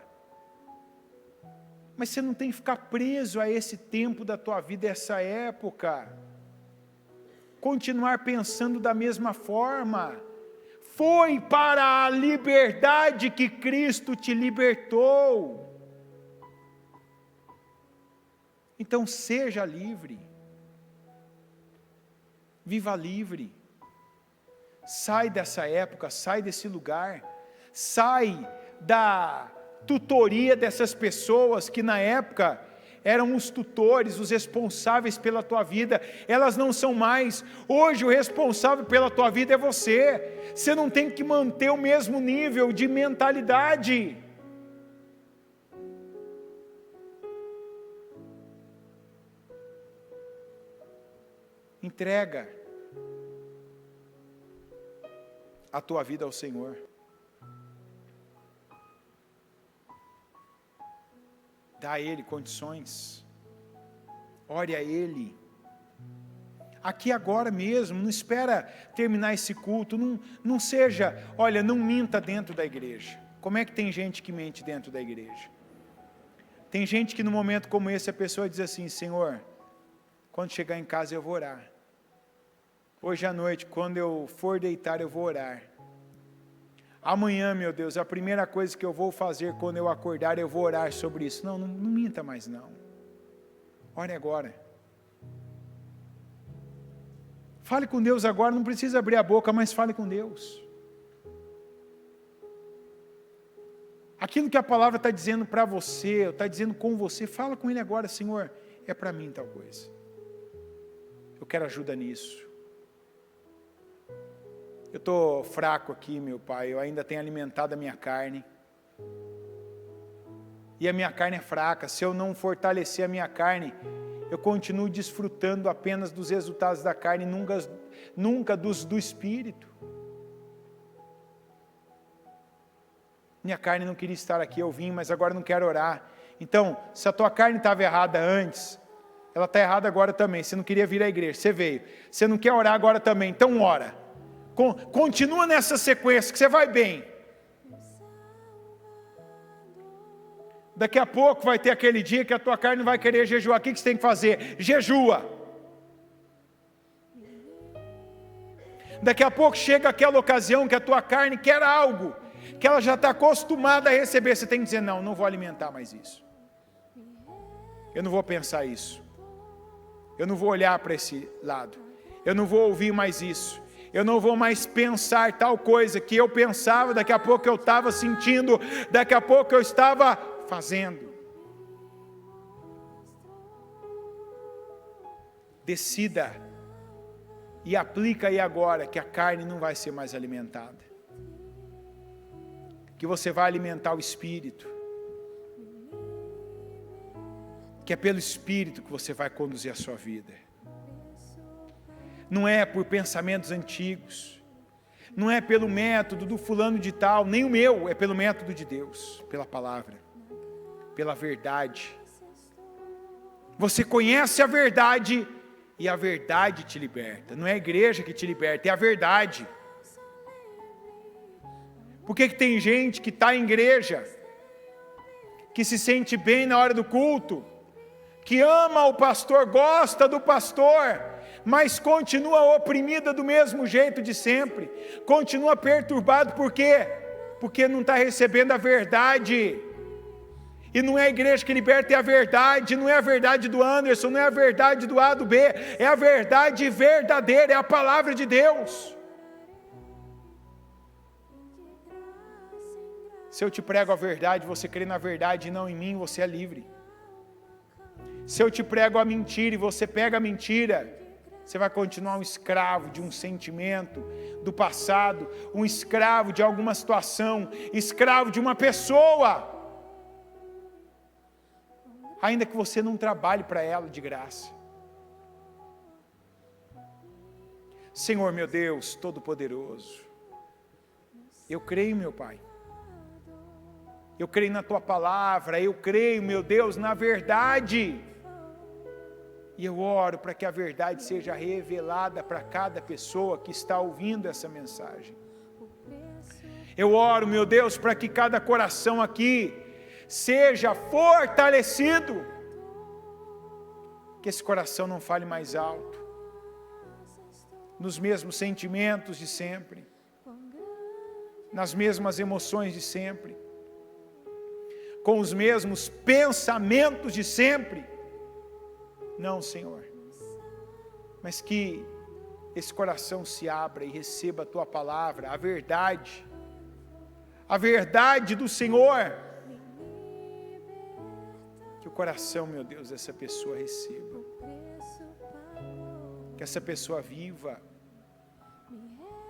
Mas você não tem que ficar preso a esse tempo da tua vida, essa época. Continuar pensando da mesma forma. Foi para a liberdade que Cristo te libertou. Então seja livre. Viva livre. Sai dessa época, sai desse lugar, sai da tutoria dessas pessoas que na época eram os tutores, os responsáveis pela tua vida. Elas não são mais. Hoje o responsável pela tua vida é você. Você não tem que manter o mesmo nível de mentalidade. Entrega a tua vida ao Senhor. Dá a Ele condições. Ore a Ele. Aqui agora mesmo, não espera terminar esse culto, não seja, olha, não minta dentro da igreja. Como é que tem gente que mente dentro da igreja? Tem gente que no momento como esse a pessoa diz assim, Senhor, quando chegar em casa eu vou orar. Hoje à noite, quando eu for deitar, eu vou orar. Amanhã, meu Deus, a primeira coisa que eu vou fazer quando eu acordar, eu vou orar sobre isso. Não minta mais não. Ore agora. Fale com Deus agora, não precisa abrir a boca, mas fale com Deus. Aquilo que a palavra está dizendo para você, está dizendo com você, fala com Ele agora, Senhor, é para mim tal coisa. Eu quero ajuda nisso. Eu estou fraco aqui, meu Pai, eu ainda tenho alimentado a minha carne. E a minha carne é fraca, se eu não fortalecer a minha carne, eu continuo desfrutando apenas dos resultados da carne, nunca dos do Espírito. Minha carne não queria estar aqui, eu vim, mas agora não quero orar. Então, se a tua carne estava errada antes, ela está errada agora também. Você não queria vir à igreja, você veio. Você não quer orar agora também, então ora. Continua nessa sequência que você vai bem. Daqui a pouco vai ter aquele dia que a tua carne vai querer jejuar. O que você tem que fazer? Jejua. Daqui a pouco chega aquela ocasião que a tua carne quer algo, que ela já está acostumada a receber. Você tem que dizer, não vou alimentar mais isso. Eu não vou pensar isso. Eu não vou olhar para esse lado. Eu não vou ouvir mais isso. Eu não vou mais pensar tal coisa que eu pensava, daqui a pouco eu estava sentindo, daqui a pouco eu estava fazendo. Decida e aplica aí agora que a carne não vai ser mais alimentada. Que você vai alimentar o Espírito. Que é pelo Espírito que você vai conduzir a sua vida. Não é por pensamentos antigos, não é pelo método do fulano de tal, nem o meu, é pelo método de Deus, pela palavra, pela verdade. Você conhece a verdade e a verdade te liberta. Não é a igreja que te liberta, é a verdade. Por que tem gente que está em igreja, que se sente bem na hora do culto, que ama o pastor, gosta do pastor, mas continua oprimida do mesmo jeito de sempre, continua perturbado, por quê? Porque não está recebendo a verdade. E não é a igreja que liberta, é a verdade, não é a verdade do Anderson, não é a verdade do A, do B, é a verdade verdadeira, é a palavra de Deus. Se eu te prego a verdade, você crê na verdade e não em mim, você é livre. Se eu te prego a mentira e você pega a mentira, você vai continuar um escravo de um sentimento do passado, um escravo de alguma situação, escravo de uma pessoa. Ainda que você não trabalhe para ela de graça. Senhor meu Deus, Todo-Poderoso, eu creio, meu Pai. Eu creio na Tua Palavra, eu creio, meu Deus, na verdade. E eu oro para que a verdade seja revelada para cada pessoa que está ouvindo essa mensagem. Eu oro, meu Deus, para que cada coração aqui seja fortalecido, que esse coração não fale mais alto, nos mesmos sentimentos de sempre, nas mesmas emoções de sempre, com os mesmos pensamentos de sempre. Não, Senhor, mas que esse coração se abra e receba a Tua palavra, a verdade do Senhor, que o coração, meu Deus, dessa pessoa receba, que essa pessoa viva,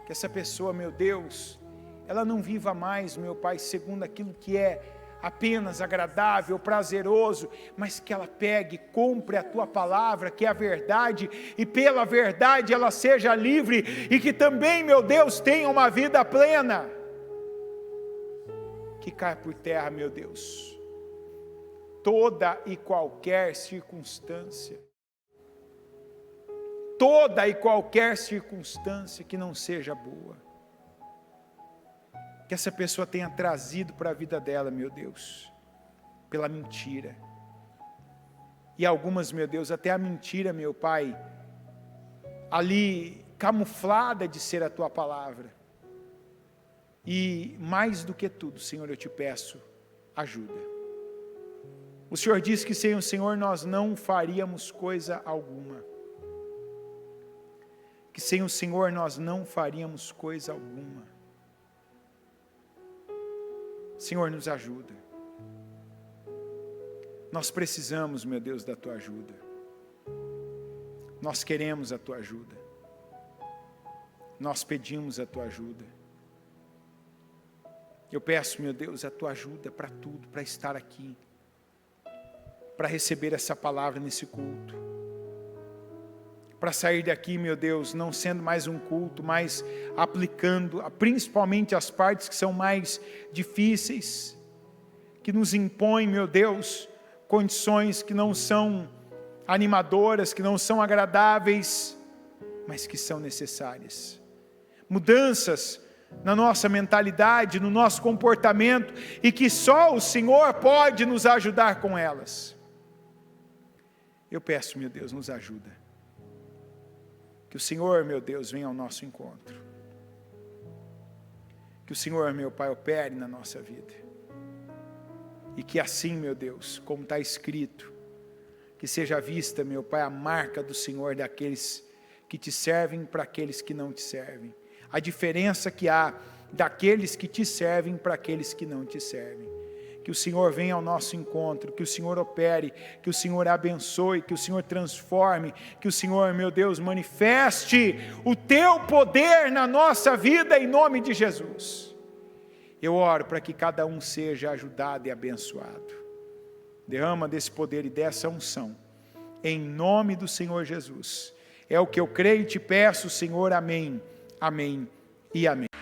que essa pessoa, meu Deus, ela não viva mais, meu Pai, segundo aquilo que é apenas agradável, prazeroso, mas que ela pegue, cumpre a Tua palavra, que é a verdade, e pela verdade ela seja livre, e que também, meu Deus, tenha uma vida plena, que caia por terra, meu Deus, toda e qualquer circunstância, que não seja boa, que essa pessoa tenha trazido para a vida dela, meu Deus, pela mentira, e algumas, meu Deus, até a mentira, meu Pai, ali camuflada de ser a Tua palavra, e mais do que tudo, Senhor, eu te peço, ajuda. O Senhor disse que sem o Senhor nós não faríamos coisa alguma. Que sem o Senhor nós não faríamos coisa alguma. Senhor, nos ajuda. Nós precisamos, meu Deus, da Tua ajuda. Nós queremos a Tua ajuda. Nós pedimos a Tua ajuda. Eu peço, meu Deus, a Tua ajuda para tudo, para estar aqui, para receber essa palavra nesse culto, para sair daqui, meu Deus, não sendo mais um culto, mas aplicando principalmente as partes que são mais difíceis, que nos impõem, meu Deus, condições que não são animadoras, que não são agradáveis, mas que são necessárias. Mudanças na nossa mentalidade, no nosso comportamento, e que só o Senhor pode nos ajudar com elas. Eu peço, meu Deus, nos ajuda. Que o Senhor, meu Deus, venha ao nosso encontro. Que o Senhor, meu Pai, opere na nossa vida. E que assim, meu Deus, como está escrito, que seja vista, meu Pai, a marca do Senhor daqueles que te servem para aqueles que não te servem. A diferença que há daqueles que te servem para aqueles que não te servem. Que o Senhor venha ao nosso encontro, que o Senhor opere, que o Senhor abençoe, que o Senhor transforme, que o Senhor, meu Deus, manifeste o Teu poder na nossa vida em nome de Jesus. Eu oro para que cada um seja ajudado e abençoado. Derrama desse poder e dessa unção, em nome do Senhor Jesus. É o que eu creio e te peço, Senhor, amém, amém e amém.